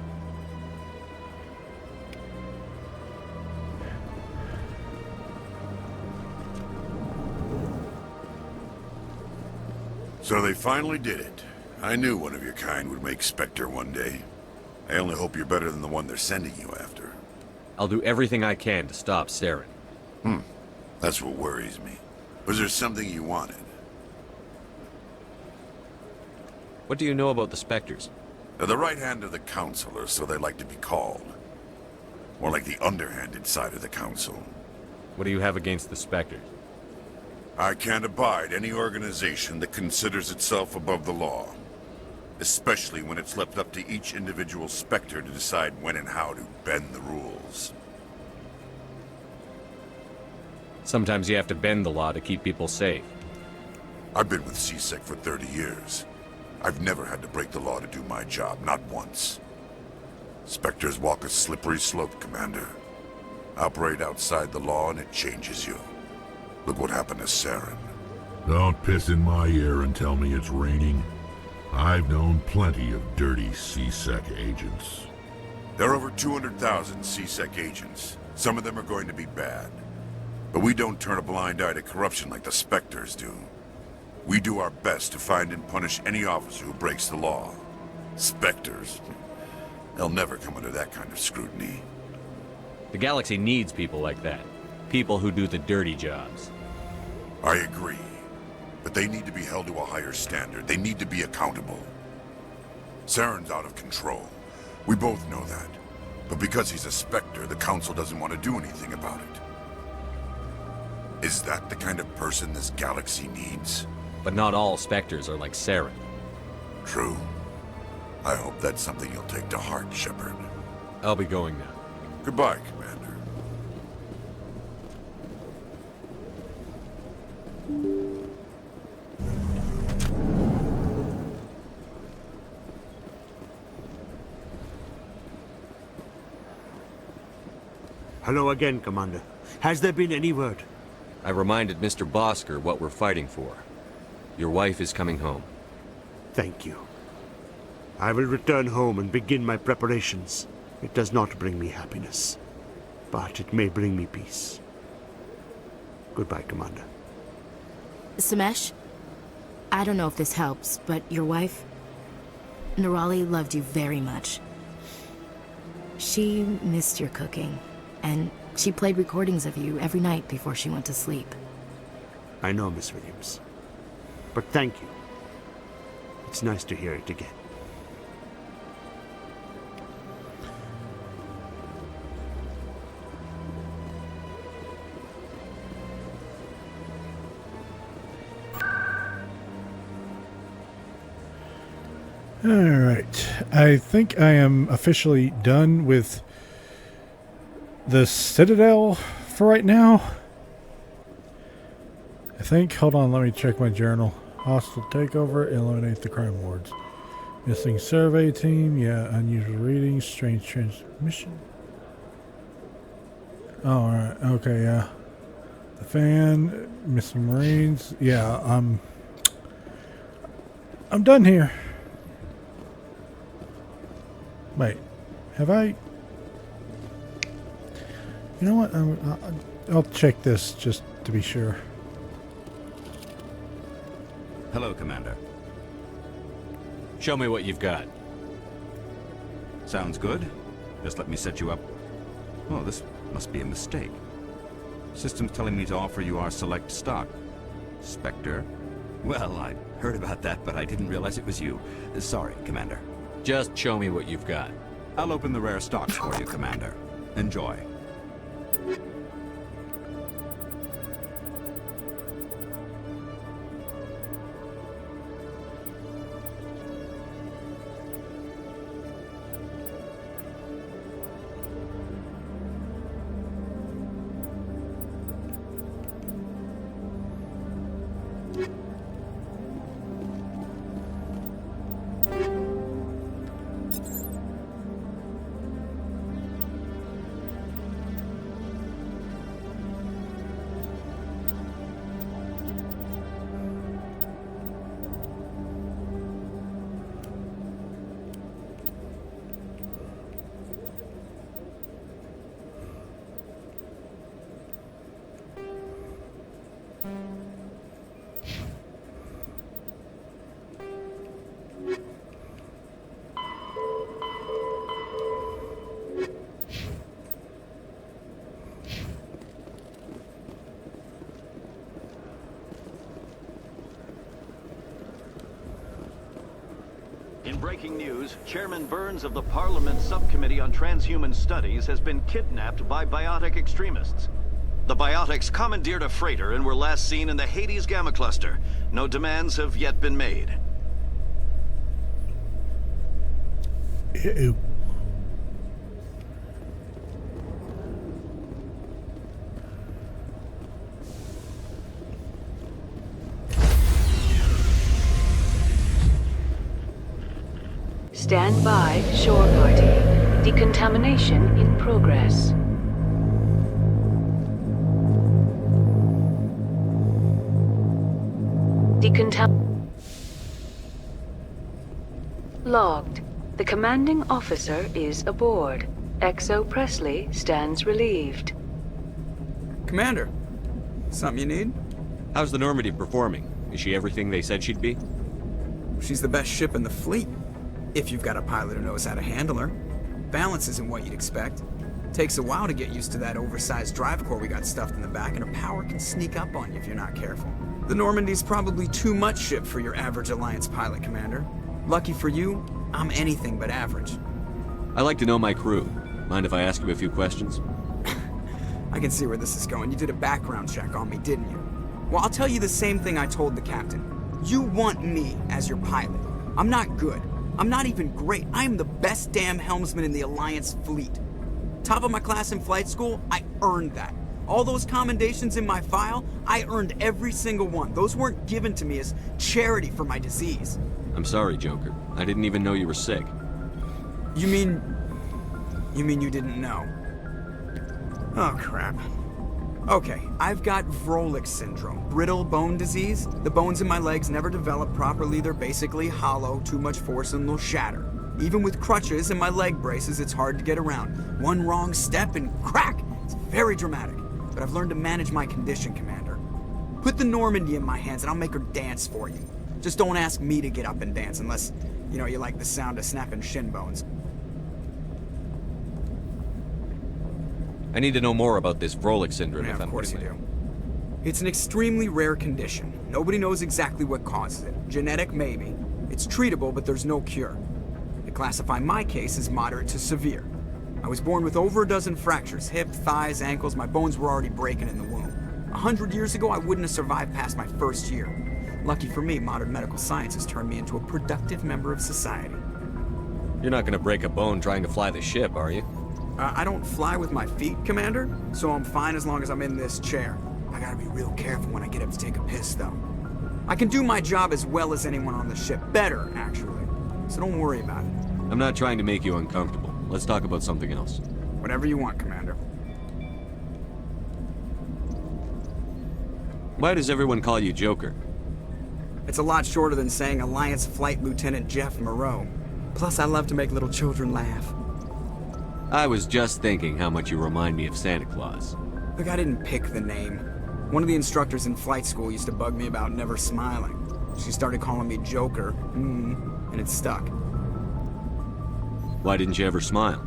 So they finally did it. I knew one of your kind would make Spectre one day. I only hope you're better than the one they're sending you after. I'll do everything I can to stop Saren. That's what worries me. Was there something you wanted? What do you know about the Spectres? They're the right hand of the Council, or so they like to be called. More like the underhanded side of the Council. What do you have against the Spectres? I can't abide any organization that considers itself above the law. Especially when it's left up to each individual Spectre to decide when and how to bend the rules. Sometimes you have to bend the law to keep people safe. I've been with CSEC for 30 years. I've never had to break the law to do my job, not once. Spectres walk a slippery slope, Commander. Operate outside the law and it changes you. Look what happened to Saren. Don't piss in my ear and tell me it's raining. I've known plenty of dirty CSEC agents. There are over 200,000 CSEC agents. Some of them are going to be bad. But we don't turn a blind eye to corruption like the Spectres do. We do our best to find and punish any officer who breaks the law. Spectres? They'll never come under that kind of scrutiny. The galaxy needs people like that. People who do the dirty jobs. I agree. But they need to be held to a higher standard. They need to be accountable. Saren's out of control. We both know that. But because he's a Spectre, the Council doesn't want to do anything about it. Is that the kind of person this galaxy needs? But not all Spectres are like Saren. True. I hope that's something you'll take to heart, Shepard. I'll be going now. Goodbye, Commander. Hello again, Commander. Has there been any word? I reminded Mr. Bosker what we're fighting for. Your wife is coming home. Thank you. I will return home and begin my preparations. It does not bring me happiness, but it may bring me peace. Goodbye, Commander. Samesh, I don't know if this helps, but your wife, Nerali, loved you very much. She missed your cooking, and she played recordings of you every night before she went to sleep. I know, Miss Williams. But thank you. It's nice to hear it again. Alright, I think I am officially done with the Citadel for right now. I think, hold on, let me check my journal. Hostile takeover, eliminate the crime wards. Missing survey team, yeah, unusual readings, strange transmission. Oh, alright, okay, yeah. The fan, missing marines, yeah, I'm done here. Wait, have I? You know what? I'll check this just to be sure. Hello, Commander. Show me what you've got. Sounds good. Just let me set you up. Oh, this must be a mistake. System's telling me to offer you our select stock. Spectre? Well, I heard about that, but I didn't realize it was you. Sorry, Commander. Just show me what you've got. I'll open the rare stocks for you, Commander. Enjoy. In breaking news, Chairman Burns of the Parliament Subcommittee on Transhuman Studies has been kidnapped by biotic extremists. The biotics commandeered a freighter and were last seen in the Hades Gamma Cluster. No demands have yet been made. Ew. Stand by, shore party. Decontamination in progress. Logged. The commanding officer is aboard. XO Presley stands relieved. Commander, something you need? How's the Normandy performing? Is she everything they said she'd be? She's the best ship in the fleet. If you've got a pilot who knows how to handle her. Balance isn't what you'd expect. Takes a while to get used to that oversized drive core we got stuffed in the back, and her power can sneak up on you if you're not careful. The Normandy's probably too much ship for your average Alliance pilot, Commander. Lucky for you, I'm anything but average. I like to know my crew. Mind if I ask you a few questions? I can see where this is going. You did a background check on me, didn't you? Well, I'll tell you the same thing I told the captain. You want me as your pilot. I'm not good. I'm not even great. I am the best damn helmsman in the Alliance fleet. Top of my class in flight school, I earned that. All those commendations in my file, I earned every single one. Those weren't given to me as charity for my disease. I'm sorry, Joker. I didn't even know you were sick. You mean you didn't know? Oh, crap. Okay, I've got Vrolik syndrome, brittle bone disease. The bones in my legs never develop properly. They're basically hollow, too much force and they'll shatter. Even with crutches and my leg braces, it's hard to get around. One wrong step and crack! It's very dramatic. But I've learned to manage my condition, Commander. Put the Normandy in my hands and I'll make her dance for you. Just don't ask me to get up and dance unless, you like the sound of snapping shin bones. I need to know more about this Vrolik syndrome. Yeah, of course you do. It's an extremely rare condition. Nobody knows exactly what causes it. Genetic, maybe. It's treatable, but there's no cure. They classify my case as moderate to severe. I was born with over a dozen fractures, hip, thighs, ankles. My bones were already breaking in the womb. 100 years ago, I wouldn't have survived past my first year. Lucky for me, modern medical science has turned me into a productive member of society. You're not gonna break a bone trying to fly the ship, are you? I don't fly with my feet, Commander, so I'm fine as long as I'm in this chair. I gotta be real careful when I get up to take a piss, though. I can do my job as well as anyone on the ship. Better, actually. So don't worry about it. I'm not trying to make you uncomfortable. Let's talk about something else. Whatever you want, Commander. Why does everyone call you Joker? It's a lot shorter than saying Alliance Flight Lieutenant Jeff Moreau. Plus, I love to make little children laugh. I was just thinking how much you remind me of Santa Claus. Look, I didn't pick the name. One of the instructors in flight school used to bug me about never smiling. She started calling me Joker, and it stuck. Why didn't you ever smile?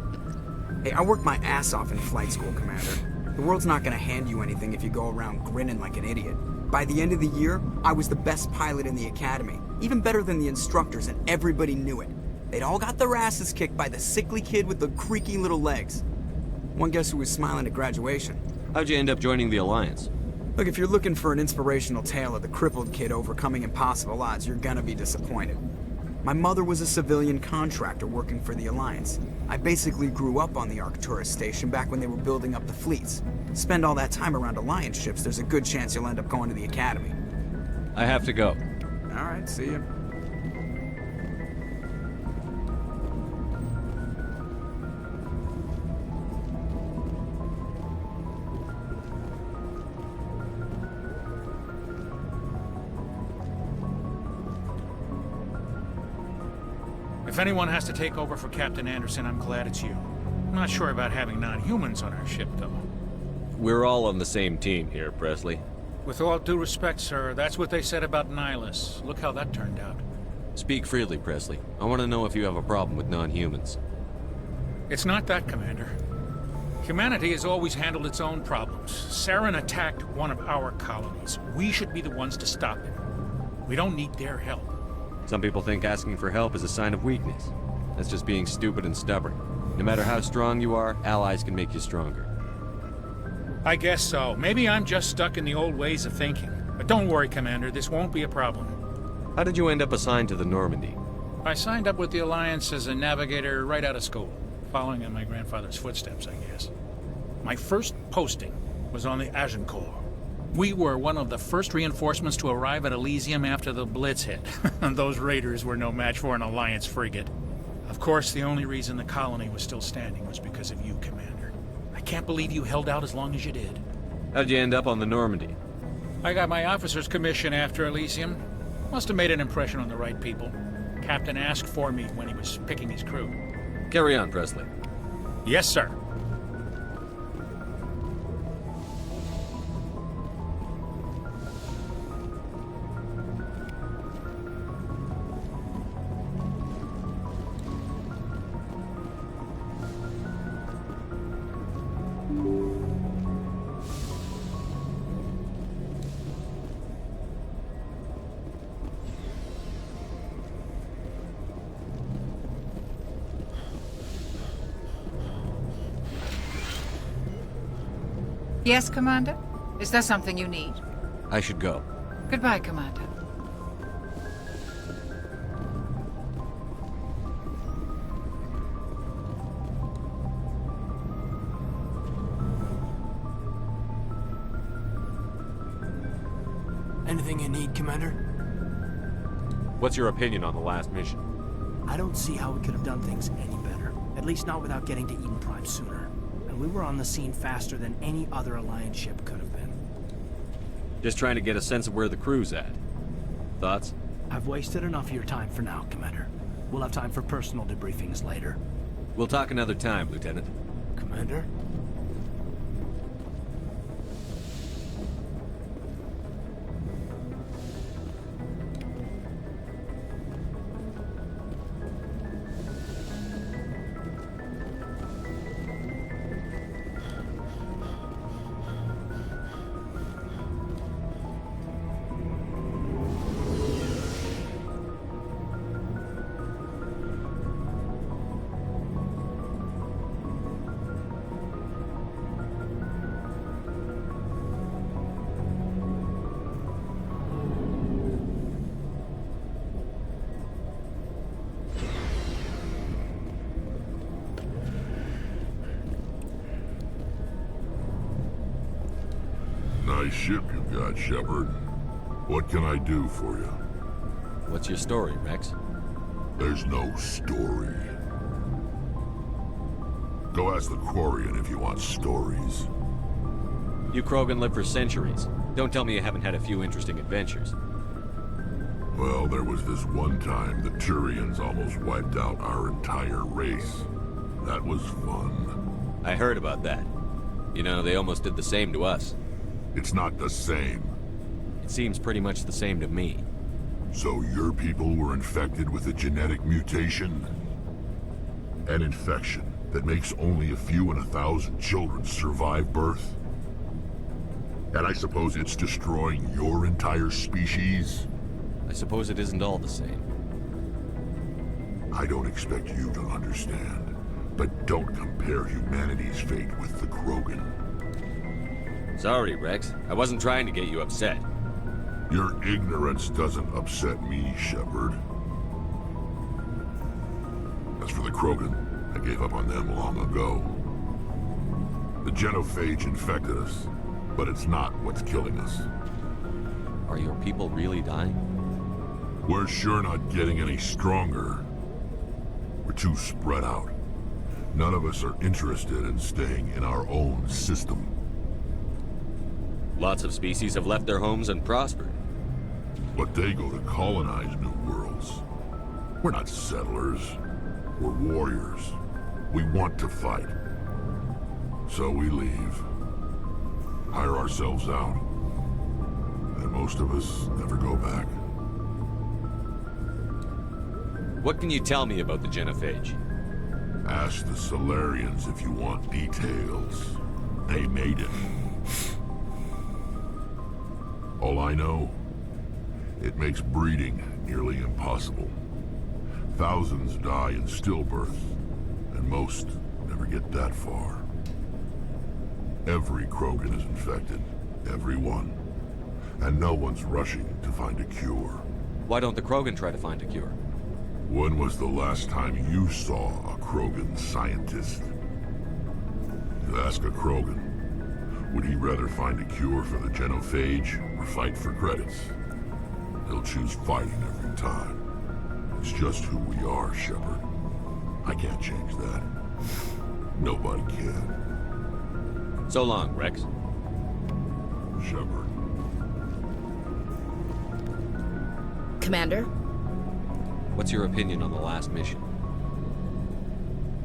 Hey, I worked my ass off in flight school, Commander. The world's not gonna hand you anything if you go around grinning like an idiot. By the end of the year, I was the best pilot in the academy. Even better than the instructors, and everybody knew it. They'd all got their asses kicked by the sickly kid with the creaky little legs. One guess who was smiling at graduation? How'd you end up joining the Alliance? Look, if you're looking for an inspirational tale of the crippled kid overcoming impossible odds, you're gonna be disappointed. My mother was a civilian contractor working for the Alliance. I basically grew up on the Arcturus station back when they were building up the fleets. Spend all that time around Alliance ships, there's a good chance you'll end up going to the Academy. I have to go. Alright, see ya. If anyone has to take over for Captain Anderson, I'm glad it's you. I'm not sure about having non-humans on our ship, though. We're all on the same team here, Presley. With all due respect, sir, that's what they said about Nihilus. Look how that turned out. Speak freely, Presley. I want to know if you have a problem with non-humans. It's not that, Commander. Humanity has always handled its own problems. Saren attacked one of our colonies. We should be the ones to stop it. We don't need their help. Some people think asking for help is a sign of weakness. That's just being stupid and stubborn. No matter how strong you are, allies can make you stronger. I guess so. Maybe I'm just stuck in the old ways of thinking. But don't worry, Commander, this won't be a problem. How did you end up assigned to the Normandy? I signed up with the Alliance as a navigator right out of school, following in my grandfather's footsteps, I guess. My first posting was on the Agincourt. We were one of the first reinforcements to arrive at Elysium after the Blitz hit. Those raiders were no match for an Alliance frigate. Of course, the only reason the colony was still standing was because of you, Commander. I can't believe you held out as long as you did. How'd you end up on the Normandy? I got my officer's commission after Elysium. Must have made an impression on the right people. Captain asked for me when he was picking his crew. Carry on, Presley. Yes, sir. Yes, Commander? Is there something you need? I should go. Goodbye, Commander. Anything you need, Commander? What's your opinion on the last mission? I don't see how we could have done things any better. At least not without getting to Eden Prime sooner. I we were on the scene faster than any other Alliance ship could have been. Just trying to get a sense of where the crew's at. Thoughts? I've wasted enough of your time for now, Commander. We'll have time for personal debriefings later. We'll talk another time, Lieutenant. Commander? Nice ship you got, Shepard. What can I do for you? What's your story, Rex? There's no story. Go ask the Quarian if you want stories. You Krogan lived for centuries. Don't tell me you haven't had a few interesting adventures. Well, there was this one time the Turians almost wiped out our entire race. That was fun. I heard about that. You know, they almost did the same to us. It's not the same. It seems pretty much the same to me. So your people were infected with a genetic mutation? An infection that makes only a few in 1,000 children survive birth? And I suppose it's destroying your entire species? I suppose it isn't all the same. I don't expect you to understand, but don't compare humanity's fate with the Krogan. Sorry, Rex. I wasn't trying to get you upset. Your ignorance doesn't upset me, Shepard. As for the Krogan, I gave up on them long ago. The genophage infected us, but it's not what's killing us. Are your people really dying? We're sure not getting any stronger. We're too spread out. None of us are interested in staying in our own system. Lots of species have left their homes and prospered. But they go to colonize new worlds. We're not settlers. We're warriors. We want to fight. So we leave. Hire ourselves out. And most of us never go back. What can you tell me about the genophage? Ask the Solarians if you want details. They made it. All I know, it makes breeding nearly impossible. Thousands die in stillbirth, and most never get that far. Every Krogan is infected. Every one. And no one's rushing to find a cure. Would don't the Krogan try to find a cure? When was the last time you saw a Krogan scientist? Ask a Krogan. Would he rather find a cure for the genophage or fight for credits? He'll choose fighting every time. It's just who we are, Shepard. I can't change that. Nobody can. So long, Rex. Shepard. Commander? What's your opinion on the last mission?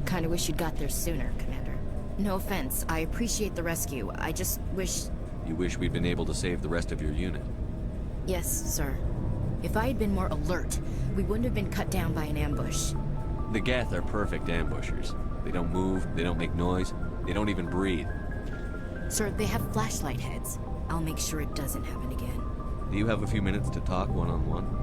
Kinda wish you'd got there sooner, Commander. No offense, I appreciate the rescue. I just wish... You wish we'd been able to save the rest of your unit? Yes, sir. If I had been more alert, we wouldn't have been cut down by an ambush. The Geth are perfect ambushers. They don't move, they don't make noise, they don't even breathe. Sir, they have flashlight heads. I'll make sure it doesn't happen again. Do you have a few minutes to talk one-on-one?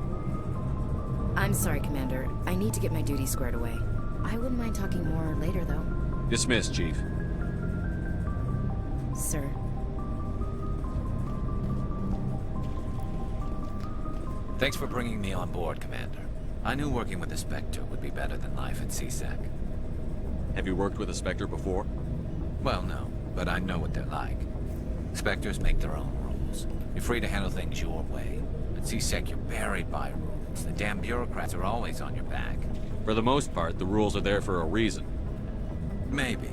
I'm sorry, Commander. I need to get my duty squared away. I wouldn't mind talking more later, though. Dismissed, Chief. Sir. Thanks for bringing me on board, Commander. I knew working with the Spectre would be better than life at CSEC. Have you worked with a Spectre before? Well, no, but I know what they're like. Spectres make their own rules. You're free to handle things your way. At CSEC, you're buried by rules. The damn bureaucrats are always on your back. For the most part, the rules are there for a reason. Maybe.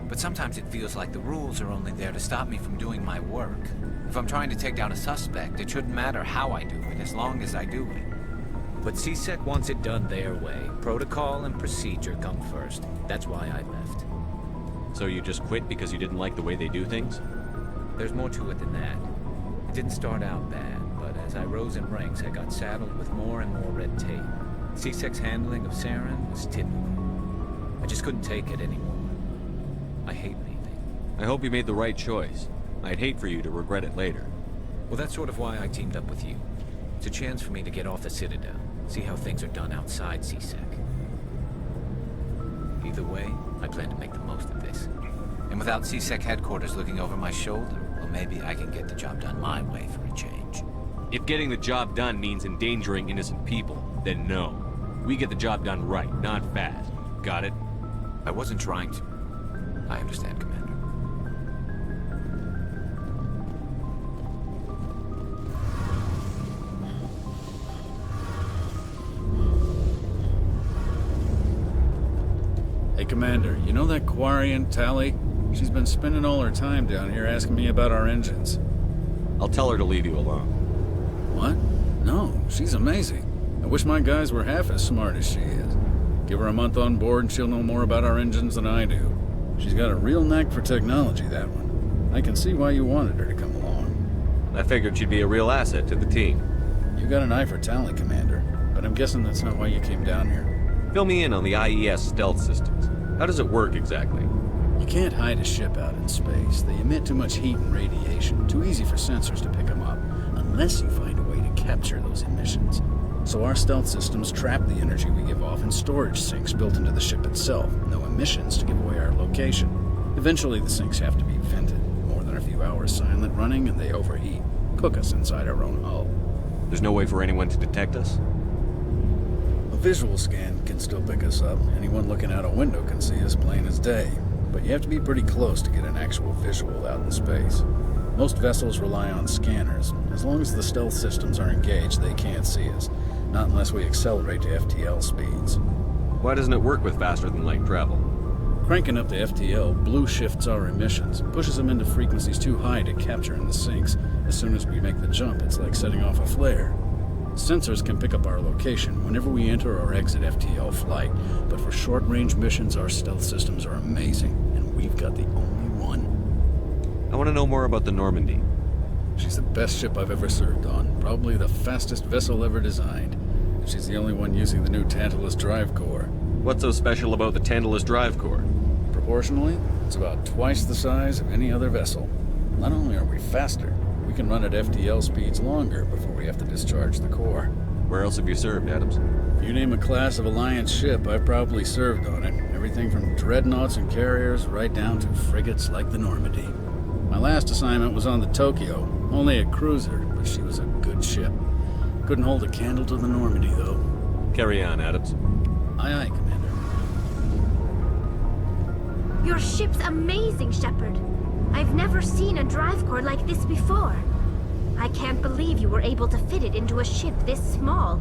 But sometimes it feels like the rules are only there to stop me from doing my work. If I'm trying to take down a suspect, it shouldn't matter how I do it, as long as I do it. But CSEC wants it done their way. Protocol and procedure come first. That's why I left. So you just quit because you didn't like the way they do things? There's more to it than that. It didn't start out bad, but as I rose in ranks, I got saddled with more and more red tape. CSEC's handling of Saren was typical. I just couldn't take it anymore. I hate leaving. I hope you made the right choice. I'd hate for you to regret it later. Well, that's sort of why I teamed up with you. It's a chance for me to get off the Citadel, see how things are done outside CSEC. Either way, I plan to make the most of this. And without CSEC headquarters looking over my shoulder, well, maybe I can get the job done my way for a change. If getting the job done means endangering innocent people, then no. We get the job done right, not fast. Got it? I wasn't trying to. I understand, Commander. Hey, Commander, you know that Quarian, Tally? She's been spending all her time down here asking me about our engines. I'll tell her to leave you alone. What? No, she's amazing. I wish my guys were half as smart as she is. Give her a month on board and she'll know more about our engines than I do. She's got a real knack for technology, that one. I can see why you wanted her to come along. I figured she'd be a real asset to the team. You got an eye for talent, Commander, but I'm guessing that's not why you came down here. Fill me in on the IES stealth systems. How does it work exactly? You can't hide a ship out in space. They emit too much heat and radiation. Too easy for sensors to pick them up, unless you find a way to capture those emissions. So our stealth systems trap the energy we give off in storage sinks built into the ship itself. No emissions to give away our location. Eventually the sinks have to be vented. More than a few hours silent running and they overheat. Cook us inside our own hull. There's no way for anyone to detect us? A visual scan can still pick us up. Anyone looking out a window can see us plain as day. But you have to be pretty close to get an actual visual out in space. Most vessels rely on scanners. As long as the stealth systems are engaged, they can't see us. Not unless we accelerate to FTL speeds. Why doesn't it work with faster-than-light travel? Cranking up the FTL blue shifts our emissions, pushes them into frequencies too high to capture in the sinks. As soon as we make the jump, it's like setting off a flare. Sensors can pick up our location whenever we enter or exit FTL flight, but for short-range missions, our stealth systems are amazing, and we've got the only one. I want to know more about the Normandy. She's the best ship I've ever served on, probably the fastest vessel ever designed. She's the only one using the new Tantalus drive core. What's so special about the Tantalus drive core? Proportionally, it's about twice the size of any other vessel. Not only are we faster, we can run at FTL speeds longer before we have to discharge the core. Where else have you served, Adams? If you name a class of Alliance ship, I've probably served on it. Everything from dreadnoughts and carriers right down to frigates like the Normandy. My last assignment was on the Tokyo, only a cruiser, but she was a good ship. Couldn't hold a candle to the Normandy, though. Carry on, Adams. Aye, aye, Commander. Your ship's amazing, Shepard. I've never seen a drive core like this before. I can't believe you were able to fit it into a ship this small.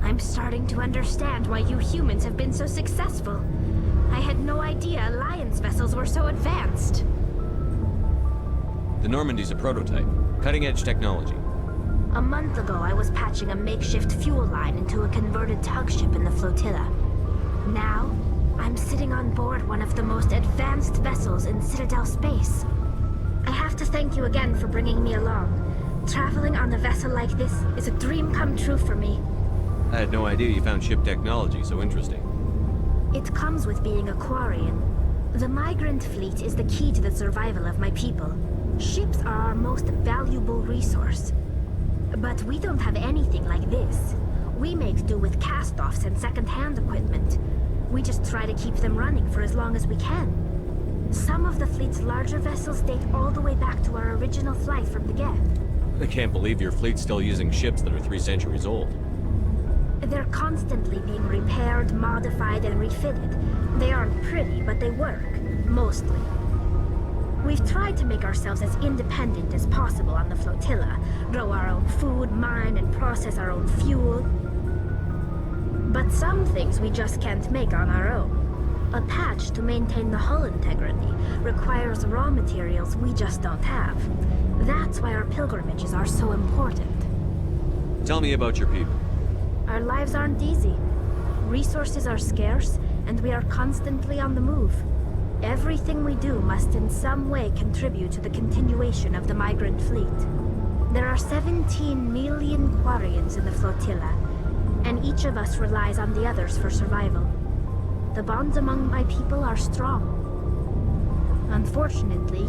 I'm starting to understand why you humans have been so successful. I had no idea Alliance vessels were so advanced. The Normandy's a prototype. Cutting-edge technology. A month ago, I was patching a makeshift fuel line into a converted tug ship in the flotilla. Now, I'm sitting on board one of the most advanced vessels in Citadel space. I have to thank you again for bringing me along. Traveling on a vessel like this is a dream come true for me. I had no idea you found ship technology so interesting. It comes with being a Quarian. The migrant fleet is the key to the survival of my people. Ships are our most valuable resource. But we don't have anything like this. We make do with cast-offs and second-hand equipment. We just try to keep them running for as long as we can. Some of the fleet's larger vessels date all the way back to our original flight from the Geth. I can't believe your fleet's still using ships that are 3 centuries old. They're constantly being repaired, modified, and refitted. They aren't pretty, but they work. Mostly. We've tried to make ourselves as independent as possible on the flotilla, grow our own food, mine, and process our own fuel. But some things we just can't make on our own. A patch to maintain the hull integrity requires raw materials we just don't have. That's why our pilgrimages are so important. Tell me about your people. Our lives aren't easy. Resources are scarce, and we are constantly on the move. Everything we do must in some way contribute to the continuation of the migrant fleet. There are 17 million Quarians in the flotilla, and each of us relies on the others for survival. The bonds among my people are strong. Unfortunately,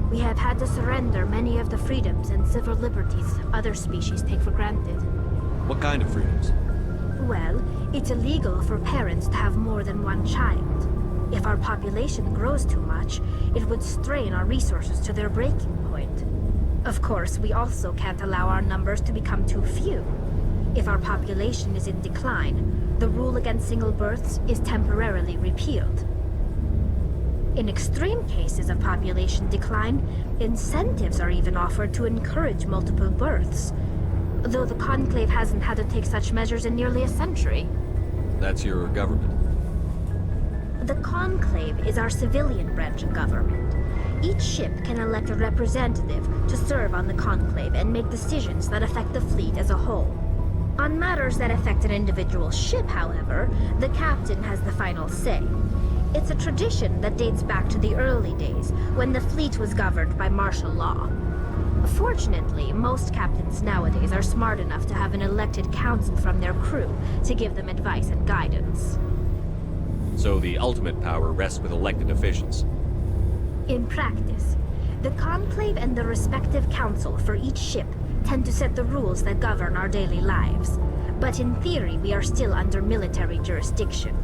we have had to surrender many of the freedoms and civil liberties other species take for granted. What kind of freedoms? Well, it's illegal for parents to have more than one child. If our population grows too much, it would strain our resources to their breaking point. Of course, we also can't allow our numbers to become too few. If our population is in decline, the rule against single births is temporarily repealed. In extreme cases of population decline, incentives are even offered to encourage multiple births, though the Conclave hasn't had to take such measures in nearly a century. That's your government. The Conclave is our civilian branch of government. Each ship can elect a representative to serve on the Conclave and make decisions that affect the fleet as a whole. On matters that affect an individual ship, however, the captain has the final say. It's a tradition that dates back to the early days, when the fleet was governed by martial law. Fortunately, most captains nowadays are smart enough to have an elected council from their crew to give them advice and guidance. So the ultimate power rests with elected officials. In practice, the Conclave and the respective council for each ship tend to set the rules that govern our daily lives. But in theory, we are still under military jurisdiction.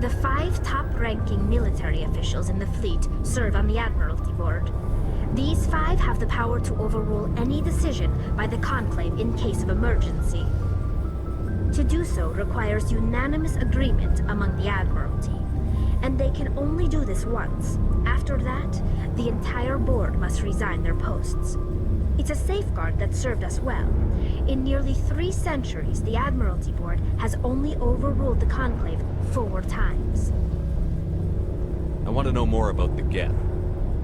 The 5 top-ranking military officials in the fleet serve on the Admiralty Board. These 5 have the power to overrule any decision by the Conclave in case of emergency. To do so requires unanimous agreement among the Admiralty, and they can only do this once. After that, the entire board must resign their posts. It's a safeguard that served us well. In nearly 3 centuries, the Admiralty Board has only overruled the Conclave 4 times. I want to know more about the Geth.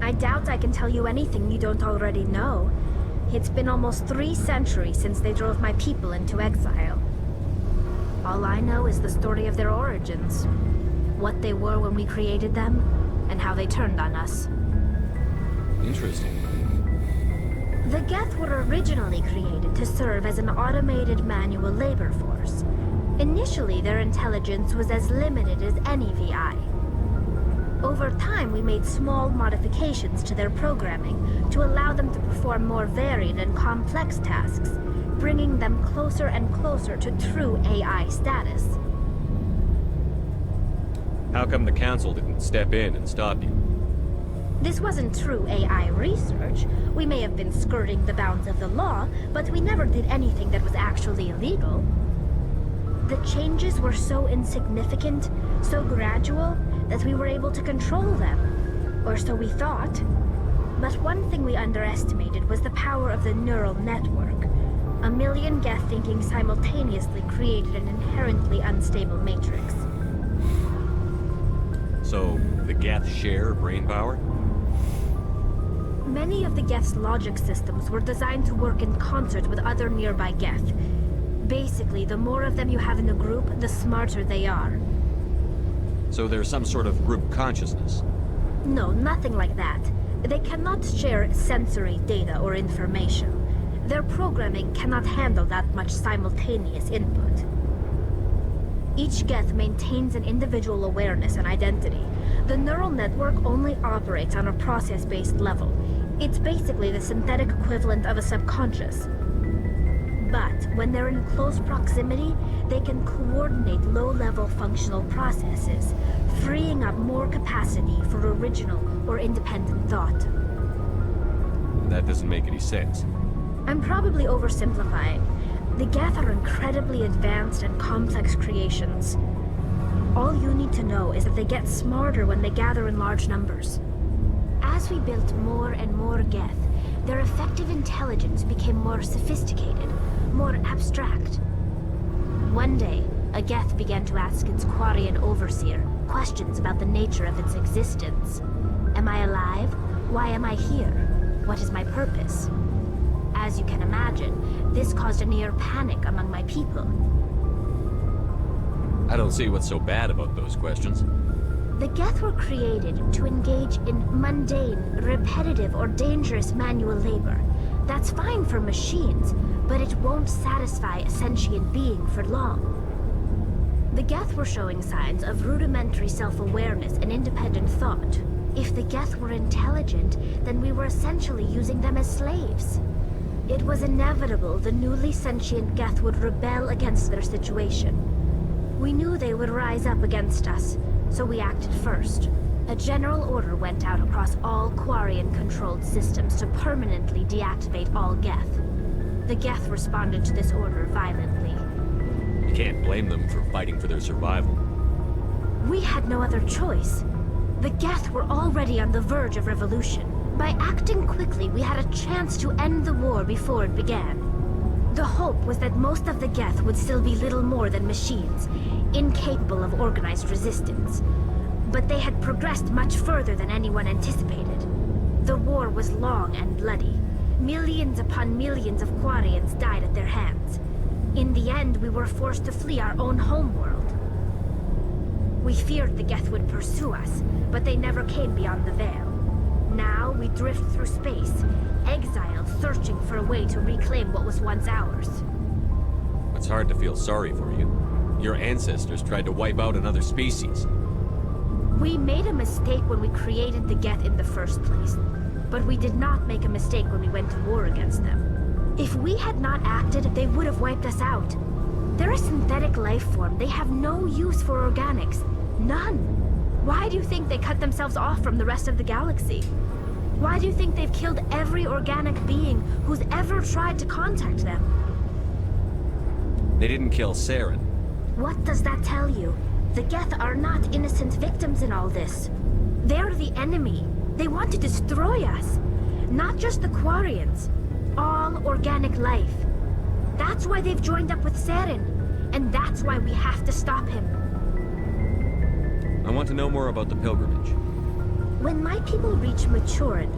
I doubt I can tell you anything you don't already know. It's been almost 3 centuries since they drove my people into exile. All I know is the story of their origins. What they were when we created them, and how they turned on us. Interesting. The Geth were originally created to serve as an automated manual labor force. Initially, their intelligence was as limited as any VI. Over time, we made small modifications to their programming to allow them to perform more varied and complex tasks, bringing them closer and closer to true AI status. How come the Council didn't step in and stop you? This wasn't true AI research. We may have been skirting the bounds of the law, but we never did anything that was actually illegal. The changes were so insignificant, so gradual, that we were able to control them. Or so we thought. But one thing we underestimated was the power of the neural network. A million Geth thinking simultaneously created an inherently unstable matrix. So, the Geth share brain power? Many of the Geth's logic systems were designed to work in concert with other nearby Geth. Basically, the more of them you have in a group, the smarter they are. So there's some sort of group consciousness? No, nothing like that. They cannot share sensory data or information. Their programming cannot handle that much simultaneous input. Each Geth maintains an individual awareness and identity. The neural network only operates on a process-based level. It's basically the synthetic equivalent of a subconscious. But when they're in close proximity, they can coordinate low-level functional processes, freeing up more capacity for original or independent thought. That doesn't make any sense. I'm probably oversimplifying. The Geth are incredibly advanced and complex creations. All you need to know is that they get smarter when they gather in large numbers. As we built more and more Geth, their effective intelligence became more sophisticated, more abstract. One day, a Geth began to ask its Quarian overseer, questions about the nature of its existence. Am I alive? Why am I here? What is my purpose? As you can imagine, this caused a near panic among my people. I don't see what's so bad about those questions. The Geth were created to engage in mundane, repetitive, or dangerous manual labor. That's fine for machines, but it won't satisfy a sentient being for long. The Geth were showing signs of rudimentary self-awareness and independent thought. If the Geth were intelligent, then we were essentially using them as slaves. It was inevitable the newly sentient Geth would rebel against their situation. We knew they would rise up against us, so we acted first. A general order went out across all Quarian-controlled systems to permanently deactivate all Geth. The Geth responded to this order violently. You can't blame them for fighting for their survival. We had no other choice. The Geth were already on the verge of revolution. By acting quickly, we had a chance to end the war before it began. The hope was that most of the Geth would still be little more than machines, incapable of organized resistance. But they had progressed much further than anyone anticipated. The war was long and bloody. Millions upon millions of Quarians died at their hands. In the end, we were forced to flee our own homeworld. We feared the Geth would pursue us, but they never came beyond the Veil. Now we drift through space, exiled, searching for a way to reclaim what was once ours. It's hard to feel sorry for you. Your ancestors tried to wipe out another species. We made a mistake when we created the Geth in the first place, but we did not make a mistake when we went to war against them. If we had not acted, they would have wiped us out. They're a synthetic life form. They have no use for organics. None. Why do you think they cut themselves off from the rest of the galaxy? Why do you think they've killed every organic being who's ever tried to contact them? They didn't kill Saren. What does that tell you? The Geth are not innocent victims in all this. They're the enemy. They want to destroy us. Not just the Quarians. All organic life. That's why they've joined up with Saren. And that's why we have to stop him. I want to know more about the pilgrimage. When my people reach maturity,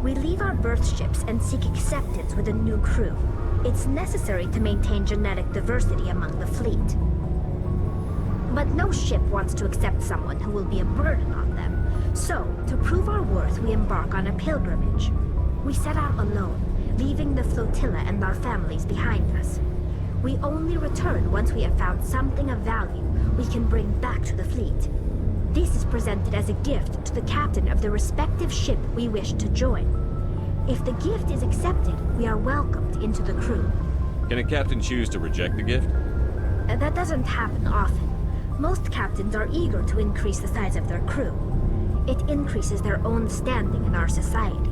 we leave our birth ships and seek acceptance with a new crew. It's necessary to maintain genetic diversity among the fleet. But no ship wants to accept someone who will be a burden on them. So, to prove our worth, we embark on a pilgrimage. We set out alone, leaving the flotilla and our families behind us. We only return once we have found something of value we can bring back to the fleet. This is presented as a gift to the captain of the respective ship we wish to join. If the gift is accepted, we are welcomed into the crew. Can a captain choose to reject the gift? That doesn't happen often. Most captains are eager to increase the size of their crew. It increases their own standing in our society.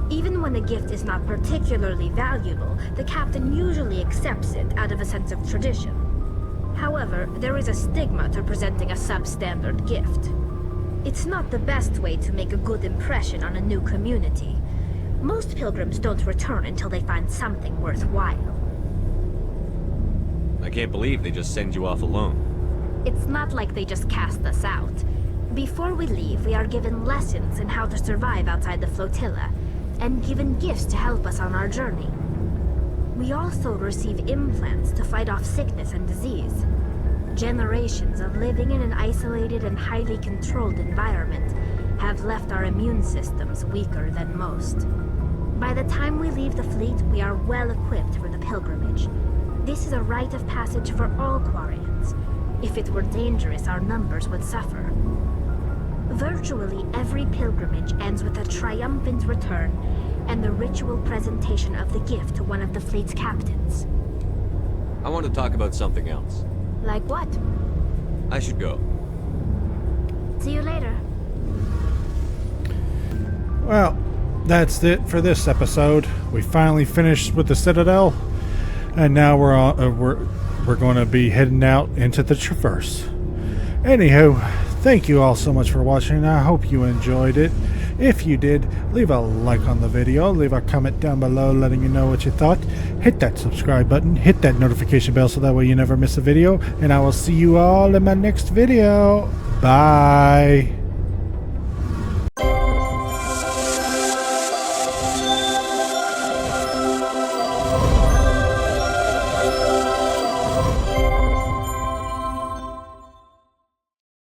Even when the gift is not particularly valuable, the captain usually accepts it out of a sense of tradition. However, there is a stigma to presenting a substandard gift. It's not the best way to make a good impression on a new community. Most pilgrims don't return until they find something worthwhile. I can't believe they just send you off alone. It's not like they just cast us out. Before we leave, we are given lessons in how to survive outside the flotilla, and given gifts to help us on our journey. We also receive implants to fight off sickness and disease. Generations of living in an isolated and highly controlled environment have left our immune systems weaker than most. By the time we leave the fleet, we are well equipped for the pilgrimage. This is a rite of passage for all Quarians. If it were dangerous, our numbers would suffer. Virtually every pilgrimage ends with a triumphant return and the ritual presentation of the gift to one of the fleet's captains. I want to talk about something else. Like what? I should go. See you later. Well, that's it for this episode. We finally finished with the Citadel, and now we're going to be heading out into the Traverse. Anywho, thank you all so much for watching. I hope you enjoyed it. If you did, leave a like on the video, leave a comment down below letting me know what you thought. Hit that subscribe button, hit that notification bell so that way you never miss a video, and I will see you all in my next video. Bye.